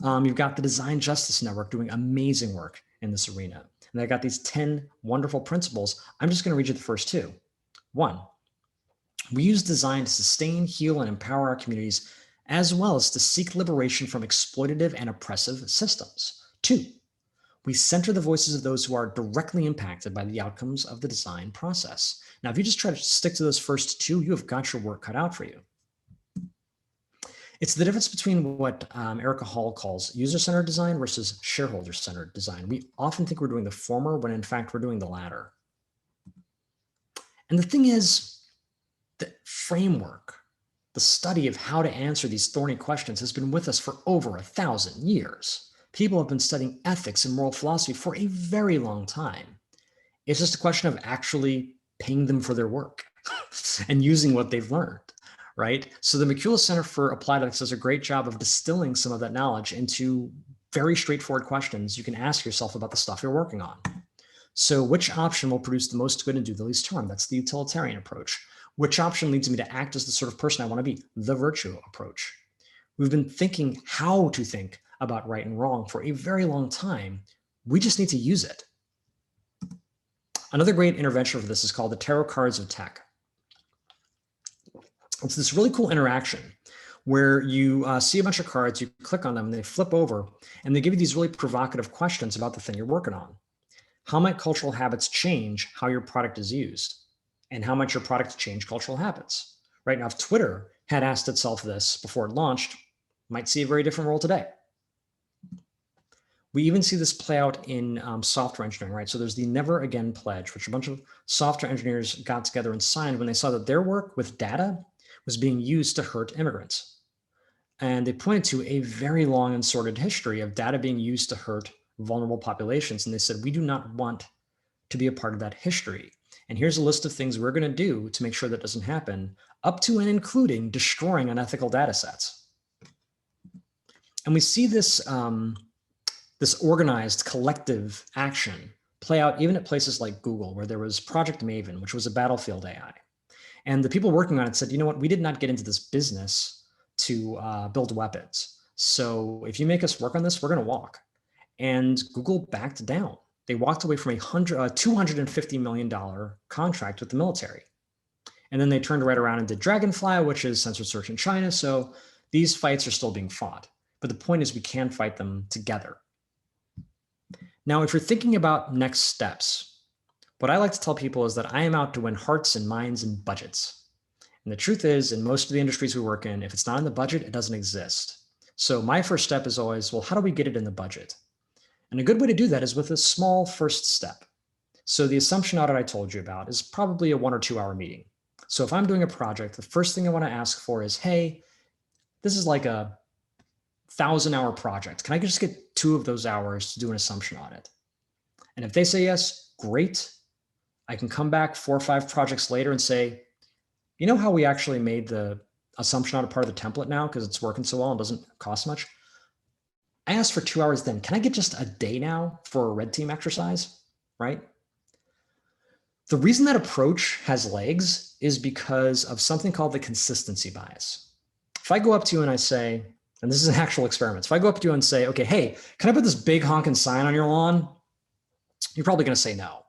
You've got the Design Justice Network doing amazing work in this arena. And they've got these 10 wonderful principles. I'm just going to read you the first two. 1, we use design to sustain, heal, and empower our communities, as well as to seek liberation from exploitative and oppressive systems. 2, we center the voices of those who are directly impacted by the outcomes of the design process. Now, if you just try to stick to those first two, you have got your work cut out for you. It's the difference between what Erica Hall calls user-centered design versus shareholder-centered design. We often think we're doing the former when in fact we're doing the latter. And the thing is, the framework, the study of how to answer these thorny questions has been with us for over 1,000 years. People have been studying ethics and moral philosophy for a very long time. It's just a question of actually paying them for their work and using what they've learned, right? So the Mikula Center for Applied Ethics does a great job of distilling some of that knowledge into very straightforward questions you can ask yourself about the stuff you're working on. So which option will produce the most good and do the least harm? That's the utilitarian approach. Which option leads me to act as the sort of person I want to be? The virtue approach. We've been thinking how to think about right and wrong for a very long time. We just need to use it. Another great intervention for this is called the tarot cards of tech. It's this really cool interaction where you see a bunch of cards, you click on them, and they flip over, and they give you these really provocative questions about the thing you're working on. How might cultural habits change how your product is used? And how might your product change cultural habits? Right now, if Twitter had asked itself this before it launched, might see a very different world today. We even see this play out in software engineering, right? So there's the Never Again Pledge, which a bunch of software engineers got together and signed when they saw that their work with data was being used to hurt immigrants. And they pointed to a very long and sordid history of data being used to hurt vulnerable populations. And they said, we do not want to be a part of that history. And here's a list of things we're going to do to make sure that doesn't happen, up to and including destroying unethical data sets. And we see this, this organized collective action play out even at places like Google, where there was Project Maven, which was a battlefield AI. And the people working on it said, you know what, we did not get into this business to build weapons. So if you make us work on this, we're going to walk. And Google backed down. They walked away from a $250 million contract with the military. And then they turned right around and did Dragonfly, which is censored search in China. So these fights are still being fought. But the point is we can fight them together. Now, if you're thinking about next steps, what I like to tell people is that I am out to win hearts and minds and budgets. And the truth is, in most of the industries we work in, if it's not in the budget, it doesn't exist. So my first step is always, well, how do we get it in the budget? And a good way to do that is with a small first step. So the assumption audit I told you about is probably a 1 or 2 hour meeting. So if I'm doing a project, the first thing I want to ask for is, hey, this is like a 1,000-hour project. Can I just get 2 of those hours to do an assumption audit? And if they say yes, great. I can come back 4 or 5 projects later and say, you know how we actually made the assumption audit part of the template now because it's working so well and doesn't cost much? I asked for 2 hours then. Can I get just a day now for a red team exercise, right? The reason that approach has legs is because of something called the consistency bias. If I go up to you and I say, and this is an actual experiment. If I go up to you and say, okay, hey, can I put this big honking sign on your lawn? You're probably going to say no.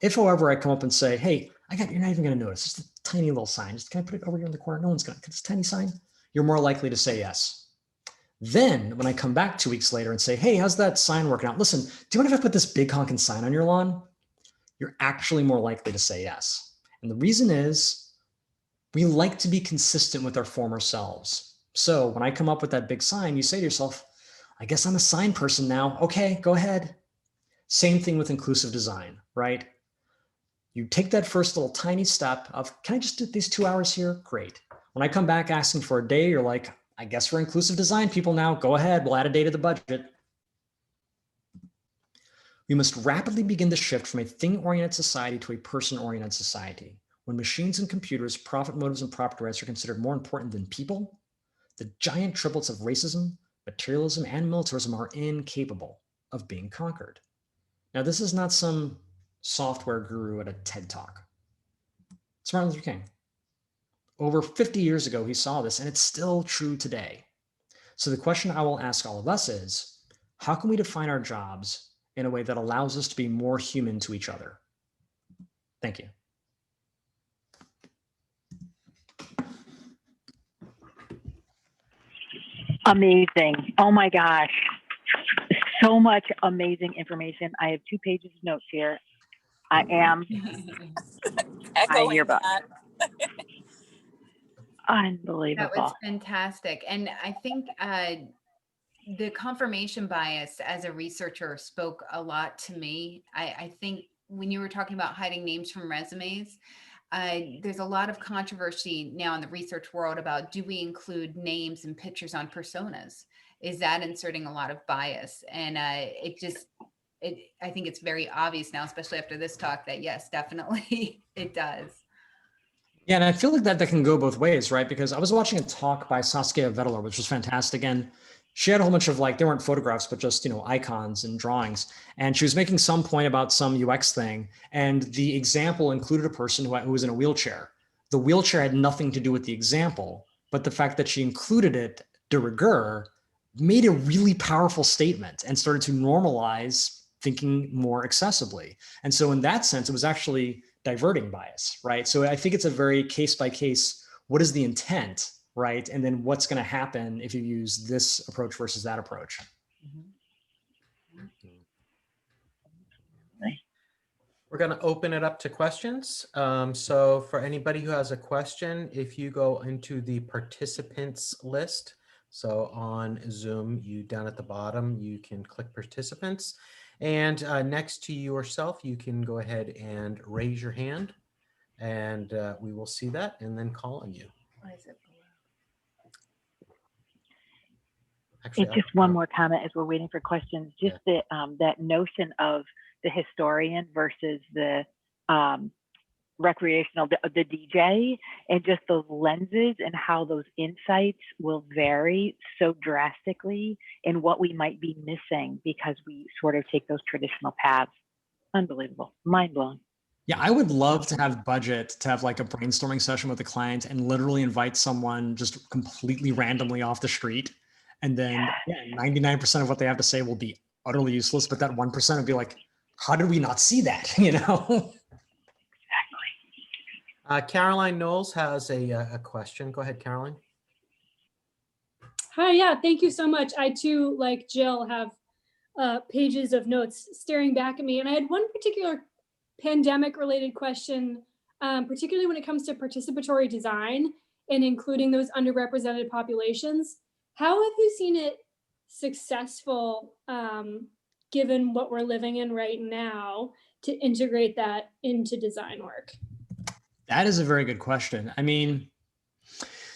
If, however, I come up and say, hey, you're not even going to notice. It's a tiny little sign. Just can I put it over here in the corner? No one's going to. It's a tiny sign. You're more likely to say yes. Then when I come back 2 weeks later and say, hey, how's that sign working out? Listen, do you mind if I put this big honking sign on your lawn? You're actually more likely to say yes. And the reason is we like to be consistent with our former selves. So when I come up with that big sign, you say to yourself, I guess I'm a sign person now. Okay, go ahead. Same thing with inclusive design, right? You take that first little tiny step of, can I just do these 2 hours here? Great. When I come back asking for a day, you're like, I guess we're inclusive design people now. Go ahead, we'll add a day to the budget. We must rapidly begin the shift from a thing-oriented society to a person-oriented society. When machines and computers, profit motives, and property rights are considered more important than people, the giant triplets of racism, materialism, and militarism are incapable of being conquered. Now, this is not some software guru at a TED Talk. It's Martin Luther King. Over 50 years ago, he saw this, and it's still true today. So the question I will ask all of us is, how can we define our jobs in a way that allows us to be more human to each other? Thank you. Amazing. Oh my gosh. So much amazing information. I have 2 pages of notes here. I hear about unbelievable. That was fantastic. And I think the confirmation bias as a researcher spoke a lot to me. I think when you were talking about hiding names from resumes, there's a lot of controversy now in the research world about, do we include names and pictures on personas? Is that inserting a lot of bias? And I think it's very obvious now, especially after this talk, that yes, definitely it does. Yeah, and I feel like that can go both ways, right? Because I was watching a talk by Saskia Vetteler, which was fantastic. And she had a whole bunch of like, they weren't photographs, but just, icons and drawings. And she was making some point about some UX thing. And the example included a person who was in a wheelchair. The wheelchair had nothing to do with the example, but the fact that she included it de rigueur made a really powerful statement and started to normalize thinking more accessibly. And so in that sense, it was actually diverting bias, right? So I think it's a very case by case, what is the intent, right? And then what's going to happen if you use this approach versus that approach. We're going to open it up to questions. So for anybody who has a question, if you go into the participants list, so on Zoom, you down at the bottom, you can click participants. And next to yourself, you can go ahead and raise your hand, and we will see that and then call on you. Why is it below? Actually, Just one more comment as we're waiting for questions. Just that notion of the historian versus the recreational, the DJ, and just those lenses and how those insights will vary so drastically in what we might be missing because we sort of take those traditional paths. Unbelievable, mind blowing. Yeah, I would love to have budget to have like a brainstorming session with a client and literally invite someone just completely randomly off the street. And then 99% of what they have to say will be utterly useless, but that 1% would be like, how did we not see that? Caroline Knowles has a question. Go ahead, Caroline. Hi, yeah, thank you so much. I too, like Jill, have pages of notes staring back at me. And I had one particular pandemic related question, particularly when it comes to participatory design and including those underrepresented populations. How have you seen it successful, given what we're living in right now, to integrate that into design work? That is a very good question. I mean,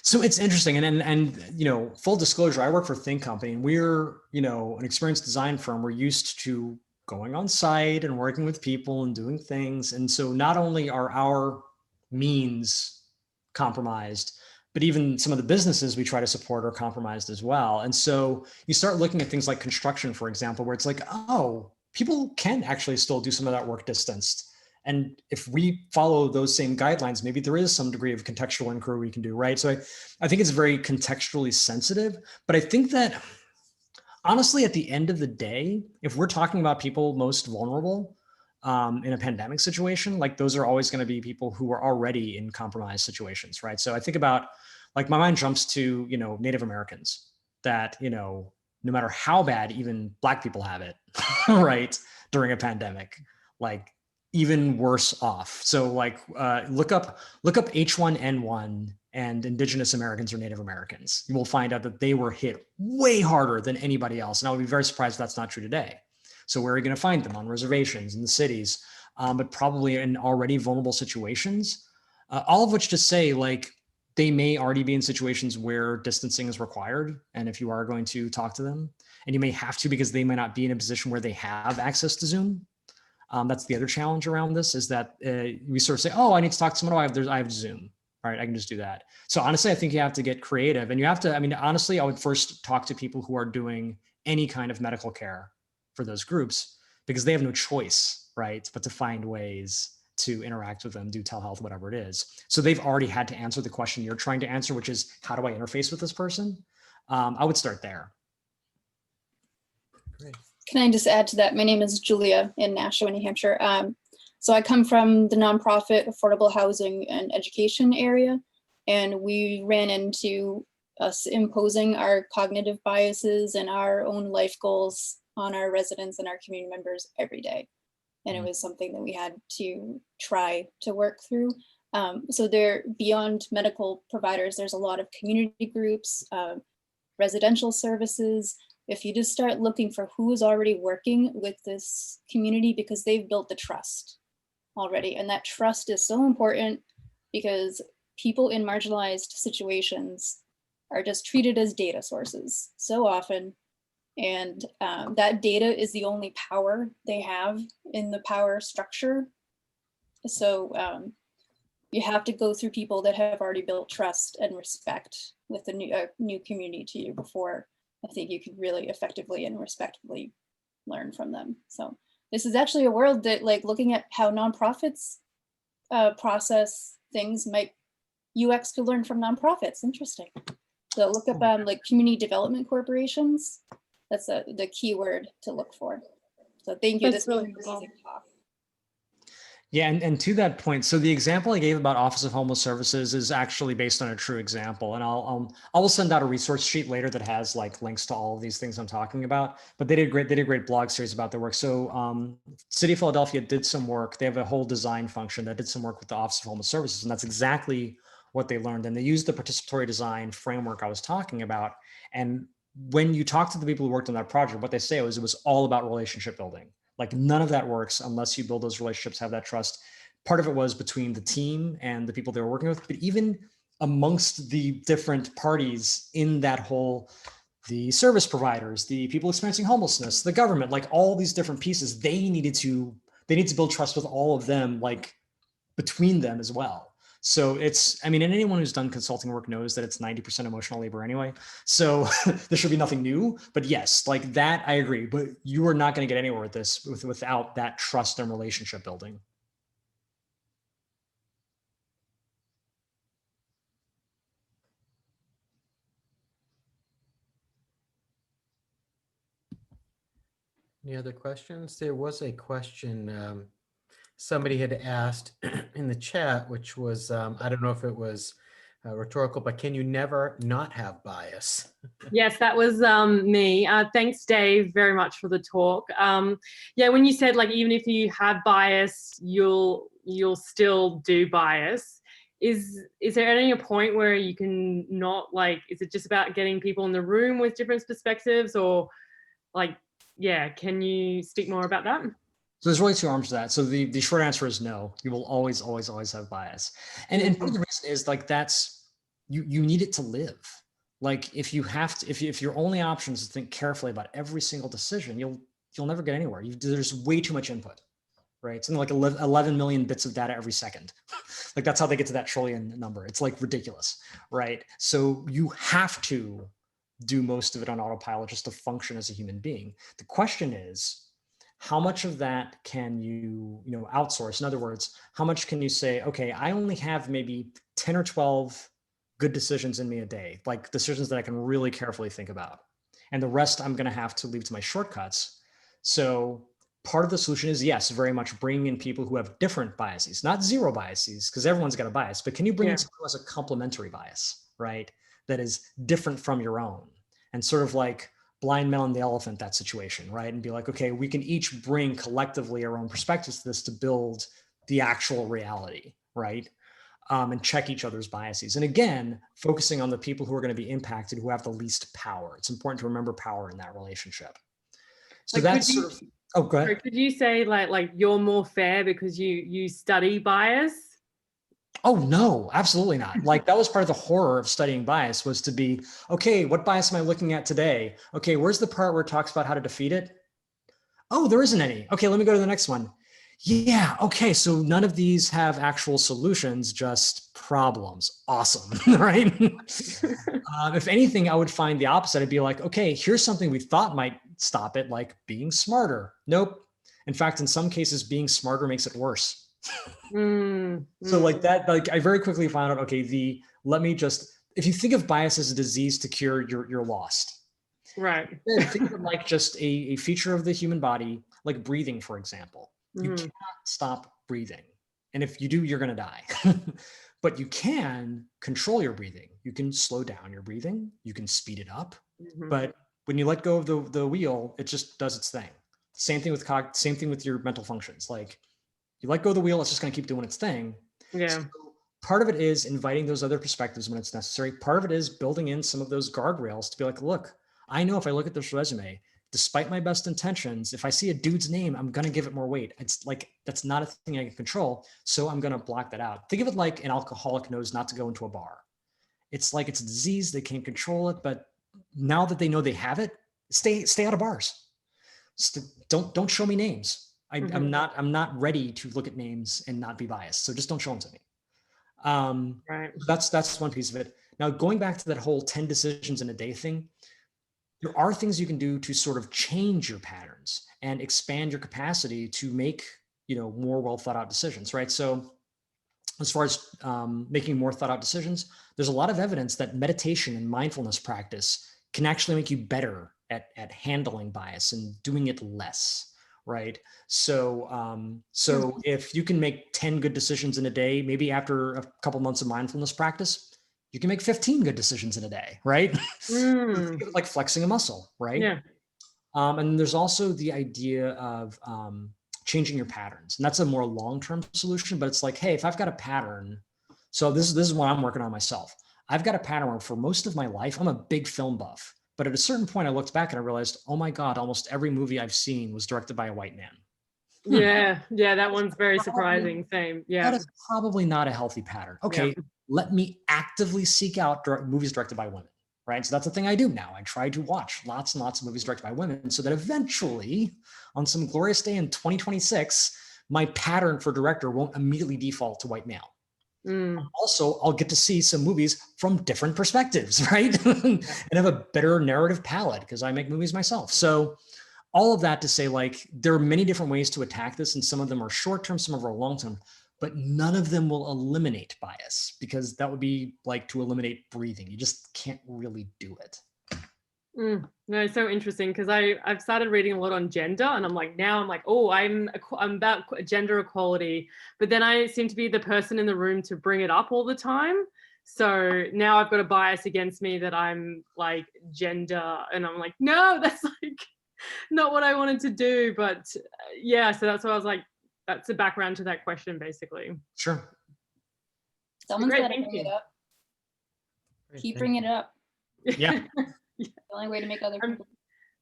so it's interesting. And full disclosure, I work for Think Company, and we're, an experienced design firm. We're used to going on site and working with people and doing things. And so not only are our means compromised, but even some of the businesses we try to support are compromised as well. And so you start looking at things like construction, for example, where it's like, oh, people can actually still do some of that work distanced. And if we follow those same guidelines, maybe there is some degree of contextual inquiry we can do, right? So I think it's very contextually sensitive, but I think that honestly, at the end of the day, if we're talking about people most vulnerable in a pandemic situation, like those are always going to be people who are already in compromised situations, right? So I think about, like, my mind jumps to, Native Americans that, no matter how bad even Black people have it, right, during a pandemic, like even worse off. So like look up H1N1 and Indigenous Americans or Native Americans. You will find out that they were hit way harder than anybody else. And I would be very surprised if that's not true today. So where are you going to find them? On reservations in the cities, but probably in already vulnerable situations, all of which to say, like, they may already be in situations where distancing is required. And if you are going to talk to them, and you may have to because they may not be in a position where they have access to Zoom. That's the other challenge around this, is that we sort of say, oh, I need to talk to someone. I have Zoom. All right, I can just do that. So honestly, I think you have to get creative, and you have to, honestly, I would first talk to people who are doing any kind of medical care for those groups, because they have no choice, right, but to find ways to interact with them, do telehealth, whatever it is. So they've already had to answer the question you're trying to answer, which is, how do I interface with this person? I would start there. Great. Can I just add to that? My name is Julia in Nashua, New Hampshire. So I come from the nonprofit affordable housing and education area, and we ran into us imposing our cognitive biases and our own life goals on our residents and our community members every day. And it was something that we had to try to work through. So there, beyond medical providers, there's a lot of community groups, residential services. If you just start looking for who is already working with this community, because they've built the trust already. And that trust is so important, because people in marginalized situations are just treated as data sources so often. And that data is the only power they have in the power structure. So you have to go through people that have already built trust and respect with the new community to you before I think you could really effectively and respectfully learn from them. So this is actually a world that, like, looking at how nonprofits process things, might UX could learn from nonprofits. Interesting. So look up like community development corporations. That's the key word to look for. So thank you. That's This was really an cool. amazing talk. Yeah, and to that point, so the example I gave about Office of Homeless Services is actually based on a true example, and I will send out a resource sheet later that has like links to all of these things I'm talking about. But they did a great blog series about their work. So City of Philadelphia did some work. They have a whole design function that did some work with the Office of Homeless Services, and that's exactly what they learned. And they used the participatory design framework I was talking about. And when you talk to the people who worked on that project, what they say was it was all about relationship building. Like none of that works unless you build those relationships, have that trust. Part of it was between the team and the people they were working with, but even amongst the different parties in that whole, the service providers, the people experiencing homelessness, the government, like all these different pieces, they need to build trust with all of them, like between them as well. So it's, I mean, and anyone who's done consulting work knows that it's 90% emotional labor anyway. So there should be nothing new, but yes, like that, I agree, but you are not going to get anywhere with this without that trust and relationship building. Any other questions? There was a question somebody had asked in the chat, which was, I don't know if it was rhetorical, but can you never not have bias? Yes, that was me. Thanks, Dave, very much for the talk. Yeah, when you said like even if you have bias, you'll still do bias. Is there any point where you can not, like, is it just about getting people in the room with different perspectives, or like, yeah, can you speak more about that? So there's really two arms to that. So the short answer is no. You will always have bias, and part of the reason is like that's you need it to live. Like if you have to, if your only option is to think carefully about every single decision, you'll never get anywhere. There's way too much input, right? Something like 11 million bits of data every second. Like that's how they get to that trillion number. It's like ridiculous, right? So you have to do most of it on autopilot just to function as a human being. The question is, how much of that can you outsource? In other words, how much can you say, okay, I only have maybe 10 or 12 good decisions in me a day, like decisions that I can really carefully think about. And the rest I'm going to have to leave to my shortcuts. So part of the solution is, yes, very much bring in people who have different biases, not zero biases, because everyone's got a bias, but can you bring in someone who has a complementary bias, right? That is different from your own, and sort of like blind melon the elephant, that situation, right? And be like, okay, we can each bring collectively our own perspectives to this to build the actual reality, right? And check each other's biases. And again, focusing on the people who are going to be impacted, who have the least power. It's important to remember power in that relationship. So like, that's sort of, oh, go ahead. Could you say like you're more fair because you study bias? Oh, no, absolutely not. Like that was part of the horror of studying bias, was to be, okay, what bias am I looking at today? Okay, where's the part where it talks about how to defeat it? Oh, there isn't any. Okay, let me go to the next one. Yeah, okay, so none of these have actual solutions, just problems. Awesome, right? If anything, I would find the opposite. I'd be like, okay, here's something we thought might stop it, like being smarter. Nope. In fact, in some cases, being smarter makes it worse. So like that, like I very quickly found out, okay, if you think of bias as a disease to cure, you're lost. Right. Think of it like just a feature of the human body, like breathing, for example. You cannot stop breathing. And if you do, you're going to die. But you can control your breathing. You can slow down your breathing. You can speed it up. But when you let go of the wheel, it just does its thing. Same thing with your mental functions. Like you let go of the wheel, it's just going to keep doing its thing. Yeah. So part of it is inviting those other perspectives when it's necessary. Part of it is building in some of those guardrails to be like, look, I know if I look at this resume, despite my best intentions, if I see a dude's name, I'm going to give it more weight. It's like, that's not a thing I can control. So I'm going to block that out. Think of it like an alcoholic knows not to go into a bar. It's like it's a disease. They can't control it. But now that they know they have it, stay out of bars. Don't show me names. I'm not ready to look at names and not be biased. So just don't show them to me. Right. That's one piece of it. Now, going back to that whole 10 decisions in a day thing, there are things you can do to sort of change your patterns and expand your capacity to make, more well thought out decisions, right? So as far as making more thought out decisions, there's a lot of evidence that meditation and mindfulness practice can actually make you better at handling bias and doing it less, right? So if you can make 10 good decisions in a day, maybe after a couple months of mindfulness practice, you can make 15 good decisions in a day, right? Think of it like flexing a muscle, right? Yeah. And there's also the idea of changing your patterns. And that's a more long-term solution, but it's like, hey, if I've got a pattern, so this is what I'm working on myself. I've got a pattern where for most of my life, I'm a big film buff. But at a certain point, I looked back and I realized, oh my God, almost every movie I've seen was directed by a white man. Yeah. Yeah. That one's very surprising. Same. Yeah. That is probably not a healthy pattern. Okay. Yeah. Let me actively seek out movies directed by women. Right. So that's the thing I do now. I try to watch lots and lots of movies directed by women so that eventually on some glorious day in 2026, my pattern for director won't immediately default to white male. Also, I'll get to see some movies from different perspectives, right? And have a better narrative palette because I make movies myself. So all of that to say, like, there are many different ways to attack this, and some of them are short-term, some of them are long-term, but none of them will eliminate bias because that would be like to eliminate breathing. You just can't really do it. No, it's so interesting because I've started reading a lot on gender, and I'm like, oh, I'm about gender equality, but then I seem to be the person in the room to bring it up all the time. So now I've got a bias against me that I'm like gender, and I'm like, no, that's like not what I wanted to do. But yeah, so that's why I was like, that's the background to that question, basically. Sure. Someone's got to bring it up. Keep bringing it up. Yeah. The only way to make other people.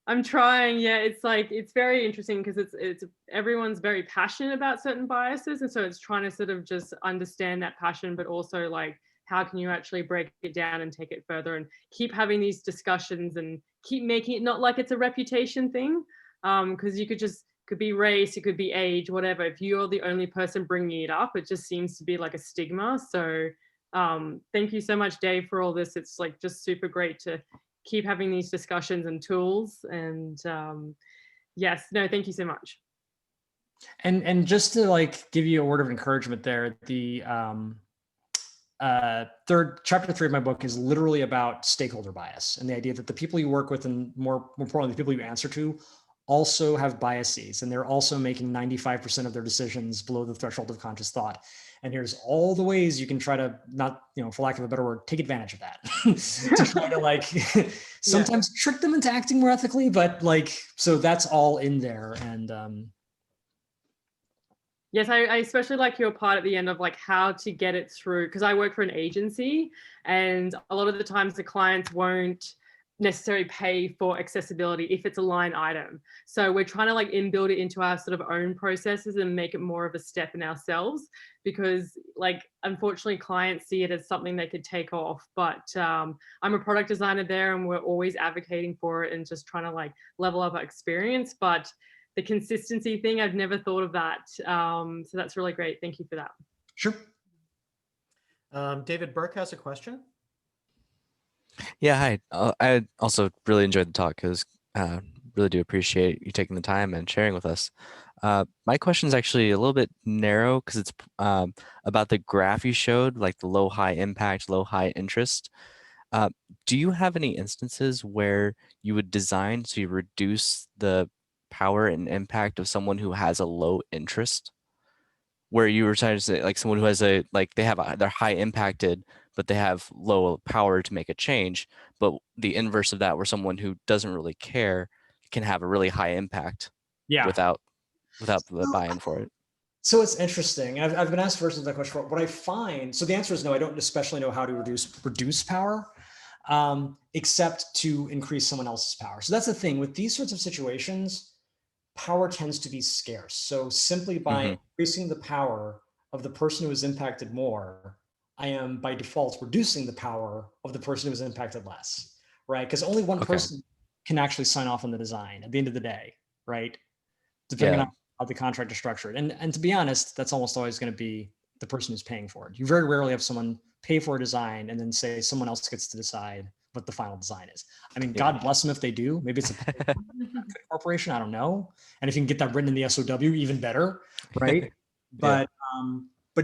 I'm trying. Yeah, it's like, it's very interesting because it's everyone's very passionate about certain biases, and so it's trying to sort of just understand that passion, but also like, how can you actually break it down and take it further and keep having these discussions and keep making it not like it's a reputation thing, because you could be race, it could be age, whatever. If you're the only person bringing it up, it just seems to be like a stigma. So thank you so much, Dave, for all this. It's like just super great to keep having these discussions and tools. And yes, no, thank you so much. And just to like give you a word of encouragement there, the chapter 3 of my book is literally about stakeholder bias and the idea that the people you work with, and more importantly, the people you answer to, also have biases, and they're also making 95% of their decisions below the threshold of conscious thought. And here's all the ways you can try to not, for lack of a better word, take advantage of that to try to like sometimes trick them into acting more ethically, but like, so that's all in there. And yes, I especially like your part at the end of like how to get it through, because I work for an agency, and a lot of the times the clients won't necessarily pay for accessibility if it's a line item. So we're trying to like inbuild it into our sort of own processes and make it more of a step in ourselves, because like, unfortunately, clients see it as something they could take off. But I'm a product designer there, and we're always advocating for it and just trying to like level up our experience. But the consistency thing, I've never thought of that. So that's really great. Thank you for that. Sure. David Burke has a question. Yeah, hi. I also really enjoyed the talk because really do appreciate you taking the time and sharing with us. My question is actually a little bit narrow because it's about the graph you showed, like the low, high impact, low, high interest. Do you have any instances where you would design to reduce the power and impact of someone who has a low interest? Where you were trying to say like someone who has they're high impacted, but they have low power to make a change, but the inverse of that, where someone who doesn't really care can have a really high impact without the buy-in for it. So it's interesting. I've been asked versions of that question. What I find, so the answer is no, I don't especially know how to reduce power, except to increase someone else's power. So that's the thing with these sorts of situations, power tends to be scarce. So simply by increasing the power of the person who is impacted more, I am by default reducing the power of the person who is impacted less, right? Because only one person can actually sign off on the design at the end of the day, right? Depending on how the contract is structured. And to be honest, that's almost always going to be the person who's paying for it. You very rarely have someone pay for a design and then say someone else gets to decide what the final design is. I mean, God bless them if they do. Maybe it's a corporation, I don't know. And if you can get that written in the SOW, even better, right? But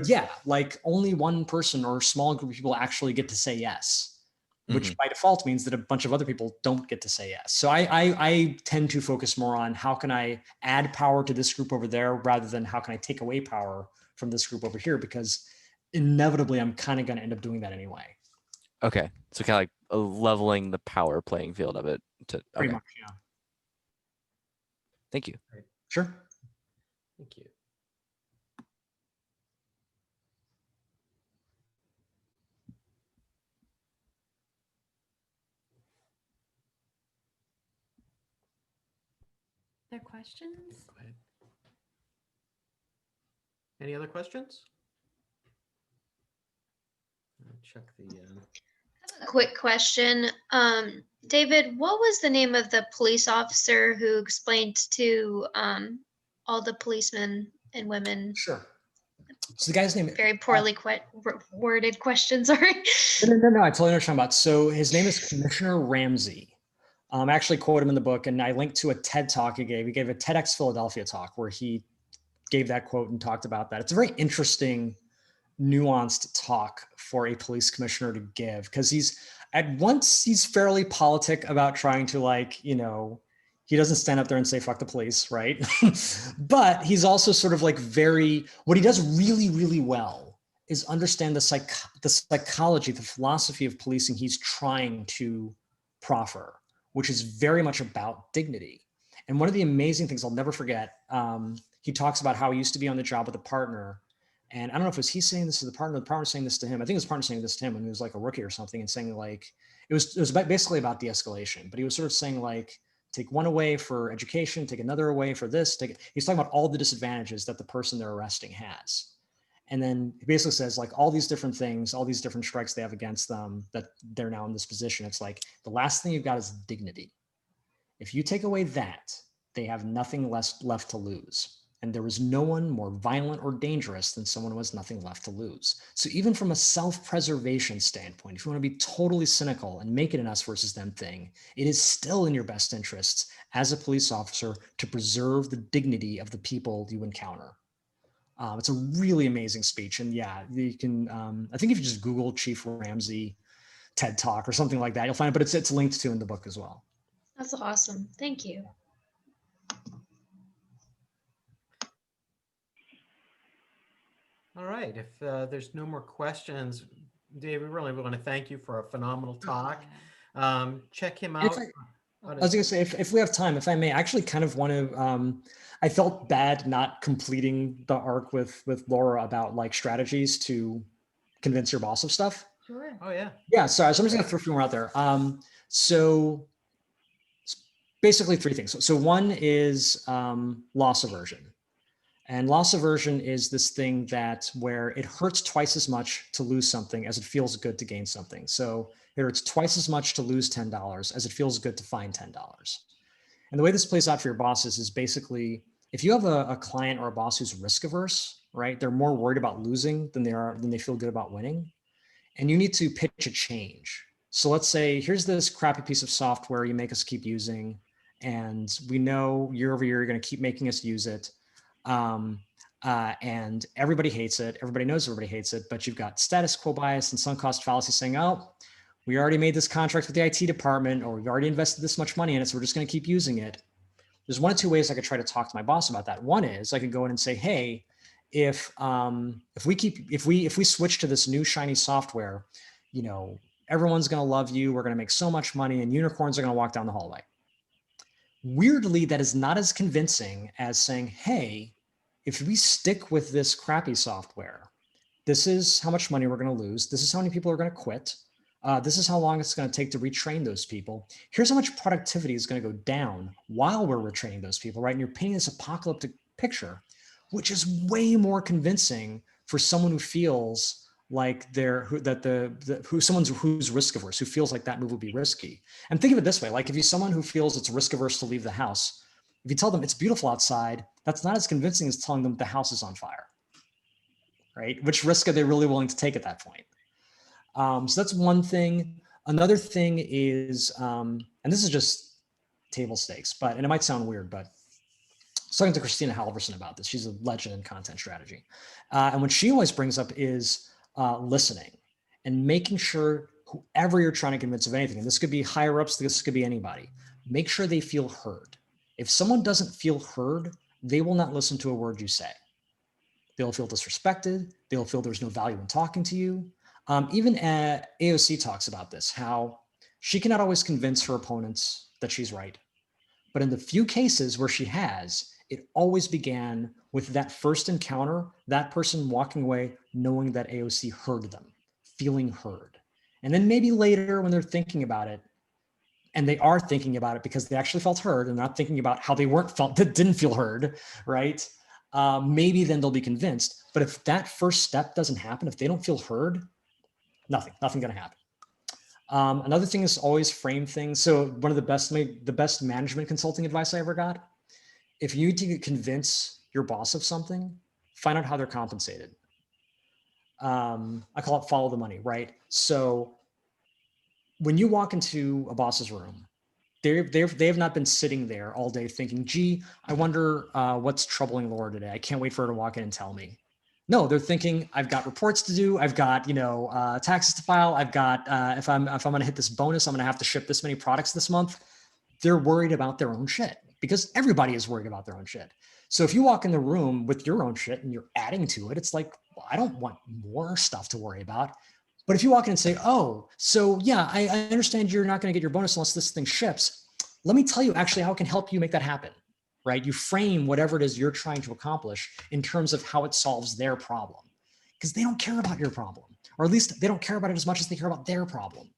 yeah, like only one person or a small group of people actually get to say yes, which by default means that a bunch of other people don't get to say yes. So I tend to focus more on how can I add power to this group over there rather than how can I take away power from this group over here, because inevitably I'm kind of going to end up doing that anyway. Okay. So kind of like leveling the power playing field of it. Pretty much, yeah. Thank you. Sure. Thank you. Other questions? Go ahead. Any other questions? Check the. A quick question. David, what was the name of the police officer who explained to all the policemen and women? Sure. So the guy's name. Very poorly worded question, sorry. No, I totally know what you're talking about. So his name is Commissioner Ramsey. I actually quote him in the book, and I linked to a TED talk he gave. He gave a TEDx Philadelphia talk where he gave that quote and talked about that. It's a very interesting, nuanced talk for a police commissioner to give, because he's fairly politic about trying to, like, you know, he doesn't stand up there and say fuck the police, right? But he's also sort of like what he does really, really well is understand the psychology, the philosophy of policing he's trying to proffer, which is very much about dignity. And one of the amazing things I'll never forget, he talks about how he used to be on the job with a partner. And I don't know if it was he saying this to the partner saying this to him. I think it was the partner saying this to him when he was like a rookie or something, and saying like, it was basically about de-escalation, but he was sort of saying like, take one away for education, take another away for this. He's talking about all the disadvantages that the person they're arresting has. And then he basically says like all these different things, all these different strikes they have against them, that they're now in this position. It's like the last thing you've got is dignity. If you take away that, they have nothing left to lose. And there was no one more violent or dangerous than someone who has nothing left to lose. So even from a self-preservation standpoint, if you want to be totally cynical and make it an us versus them thing, it is still in your best interests as a police officer to preserve the dignity of the people you encounter. It's a really amazing speech. And yeah, you can, I think if you just Google Chief Ramsey TED Talk or something like that, you'll find it, but it's linked to in the book as well. That's awesome. Thank you. All right. If there's no more questions, Dave, we really want to thank you for a phenomenal talk. Check him out. I was going to say, if we have time, if I may, I actually kind of want to, I felt bad not completing the arc with Laura about like strategies to convince your boss of stuff. Sure. Oh, yeah. Yeah, sorry. So I'm just going to throw a few more out there. So basically three things. So one is loss aversion. And loss aversion is this thing where it hurts twice as much to lose something as it feels good to gain something. So it hurts twice as much to lose $10 as it feels good to find $10. And the way this plays out for your bosses is basically, if you have a client or a boss who's risk averse, right? They're more worried about losing than they feel good about winning. And you need to pitch a change. So let's say, here's this crappy piece of software you make us keep using, and we know year over year you're going to keep making us use it. And everybody hates it. Everybody knows everybody hates it, but you've got status quo bias and sunk cost fallacy saying, oh, we already made this contract with the IT department, or we've already invested this much money in it, so we're just going to keep using it. There's one of two ways I could try to talk to my boss about that. One is I could go in and say, hey, if we switch to this new shiny software, you know, everyone's going to love you. We're going to make so much money, and unicorns are going to walk down the hallway. Weirdly, that is not as convincing as saying, hey, if we stick with this crappy software, this is how much money we're going to lose. This is how many people are going to quit. This is how long it's going to take to retrain those people. Here's how much productivity is going to go down while we're retraining those people, right? And you're painting this apocalyptic picture, which is way more convincing for someone who feels like who's risk averse, who feels like that move would be risky. And think of it this way, like if you're someone who feels it's risk averse to leave the house, if you tell them it's beautiful outside, that's not as convincing as telling them the house is on fire. right? Which risk are they really willing to take at that point? So that's one thing. Another thing is, and this is just table stakes, and it might sound weird, but I was talking to Christina Halverson about this. She's a legend in content strategy. And what she always brings up is listening and making sure whoever you're trying to convince of anything, and this could be higher ups, this could be anybody, make sure they feel heard. If someone doesn't feel heard, they will not listen to a word you say. They'll feel disrespected. They'll feel there's no value in talking to you. Even AOC talks about this, how she cannot always convince her opponents that she's right. But in the few cases where she has, it always began with that first encounter, that person walking away knowing that AOC heard them, feeling heard. And then maybe later when they're thinking about it, and they are thinking about it because they actually felt heard and not thinking about how they didn't feel heard, right? Maybe then they'll be convinced. But if that first step doesn't happen, if they don't feel heard, nothing gonna happen. Another thing is always frame things. So one of the best management consulting advice I ever got, if you need to convince your boss of something, find out how they're compensated. I call it follow the money, right? So when you walk into a boss's room, they've not been sitting there all day thinking, gee, I wonder what's troubling Laura today. I can't wait for her to walk in and tell me. No, they're thinking, I've got reports to do. I've got, taxes to file. I've got, if I'm going to hit this bonus, I'm going to have to ship this many products this month. They're worried about their own shit because everybody is worried about their own shit. So if you walk in the room with your own shit and you're adding to it, it's like, well, I don't want more stuff to worry about. But if you walk in and say, oh, so yeah, I understand you're not going to get your bonus unless this thing ships. Let me tell you actually how I can help you make that happen, right? You frame whatever it is you're trying to accomplish in terms of how it solves their problem, because they don't care about your problem, or at least they don't care about it as much as they care about their problem,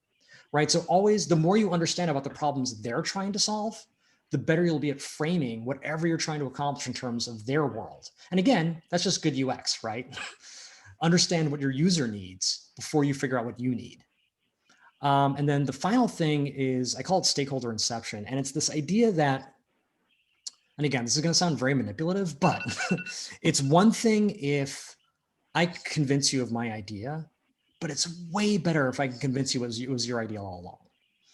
right? So always, the more you understand about the problems they're trying to solve, the better you'll be at framing whatever you're trying to accomplish in terms of their world. And again, that's just good UX, right? Understand what your user needs before you figure out what you need. And then the final thing is, I call it stakeholder inception. And it's this idea that, and again, this is going to sound very manipulative, but it's one thing if I convince you of my idea, but it's way better if I can convince you it was your idea all along.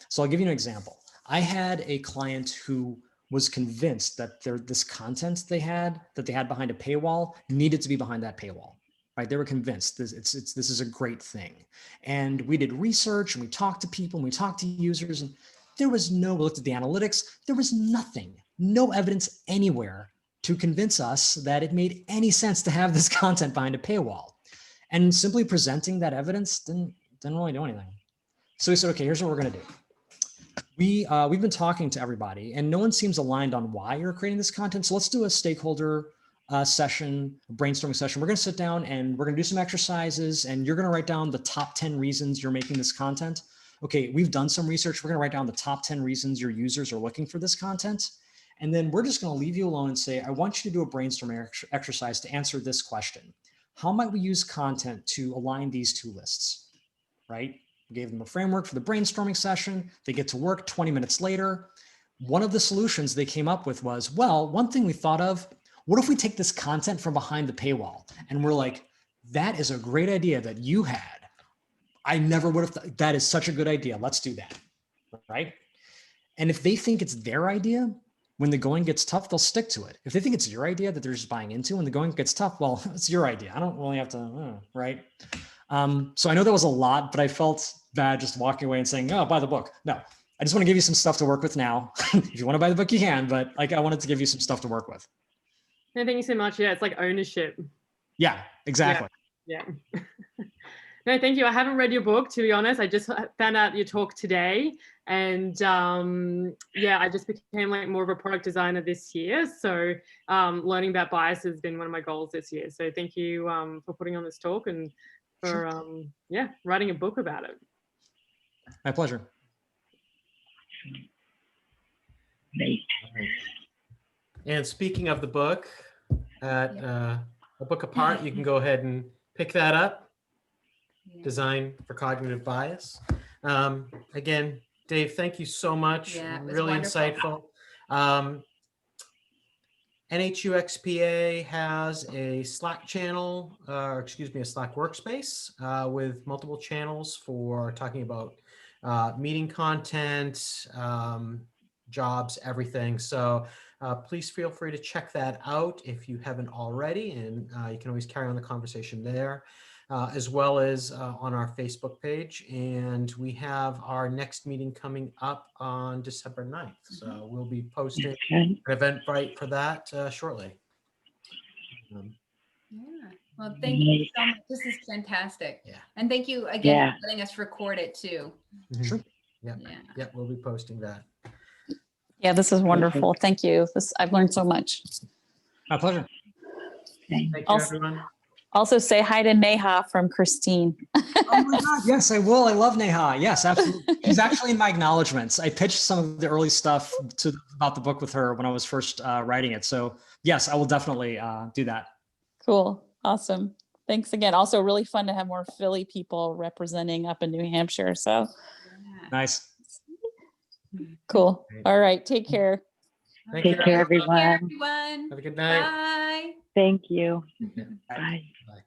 So I'll give you an example. I had a client who was convinced that this content they had behind a paywall needed to be behind that paywall. Right? They were convinced this is a great thing. And we did research and we talked to people and we talked to users, and we looked at the analytics, there was nothing, no evidence anywhere to convince us that it made any sense to have this content behind a paywall. And simply presenting that evidence didn't really do anything. So we said, okay, here's what we're gonna do. We've been talking to everybody and no one seems aligned on why you're creating this content. So let's do a stakeholder session, a brainstorming session. We're going to sit down and we're going to do some exercises and you're going to write down the top 10 reasons you're making this content. Okay, we've done some research. We're going to write down the top 10 reasons your users are looking for this content. And then we're just going to leave you alone and say, I want you to do a brainstorming exercise to answer this question. How might we use content to align these two lists, right? We gave them a framework for the brainstorming session. They get to work 20 minutes later. One of the solutions they came up with was, well, one thing we thought of, what if we take this content from behind the paywall? And we're like, that is a great idea that you had. I never would have, that is such a good idea. Let's do that, right? And if they think it's their idea, when the going gets tough, they'll stick to it. If they think it's your idea that they're just buying into, when the going gets tough, well, it's your idea. I don't really have to, right? So I know that was a lot, but I felt bad just walking away and saying, oh, buy the book. No, I just want to give you some stuff to work with now. If you want to buy the book, you can, but like, I wanted to give you some stuff to work with. No, thank you so much. Yeah, it's like ownership. Yeah, exactly. Yeah. No, thank you. I haven't read your book, to be honest. I just found out your talk today. And yeah, I just became like more of a product designer this year. So learning about bias has been one of my goals this year. So thank you for putting on this talk and for, yeah, writing a book about it. My pleasure. And speaking of the book, at A Book Apart, you can go ahead and pick that up. Design for Cognitive Bias. Again, Dave, thank you so much. Yeah, it was really wonderful. insightful. NHUXPA has a Slack channel, excuse me, a Slack workspace with multiple channels for talking about meeting content, jobs, everything. So please feel free to check that out if you haven't already, and you can always carry on the conversation there, as well as on our Facebook page. And we have our next meeting coming up on December 9th. So we'll be posting an Eventbrite for that shortly. Yeah. Well, thank you so much. This is fantastic. Yeah. And thank you again for letting us record it too. Sure. Yeah. We'll be posting that. Yeah, this is wonderful. Thank you. I've learned so much. My pleasure. Thank you, Also- everyone. Also say hi to Neha from Christine. Oh my God, yes, I will. I love Neha. Yes, absolutely. She's actually in my acknowledgments. I pitched some of the early stuff about the book with her when I was first writing it. So yes, I will definitely do that. Cool. Awesome. Thanks again. Also really fun to have more Philly people representing up in New Hampshire. So Nice. cool. All right. Take care. Take care, everyone. Everyone. Have a good night. Bye. Thank you. Yeah. Bye. Bye.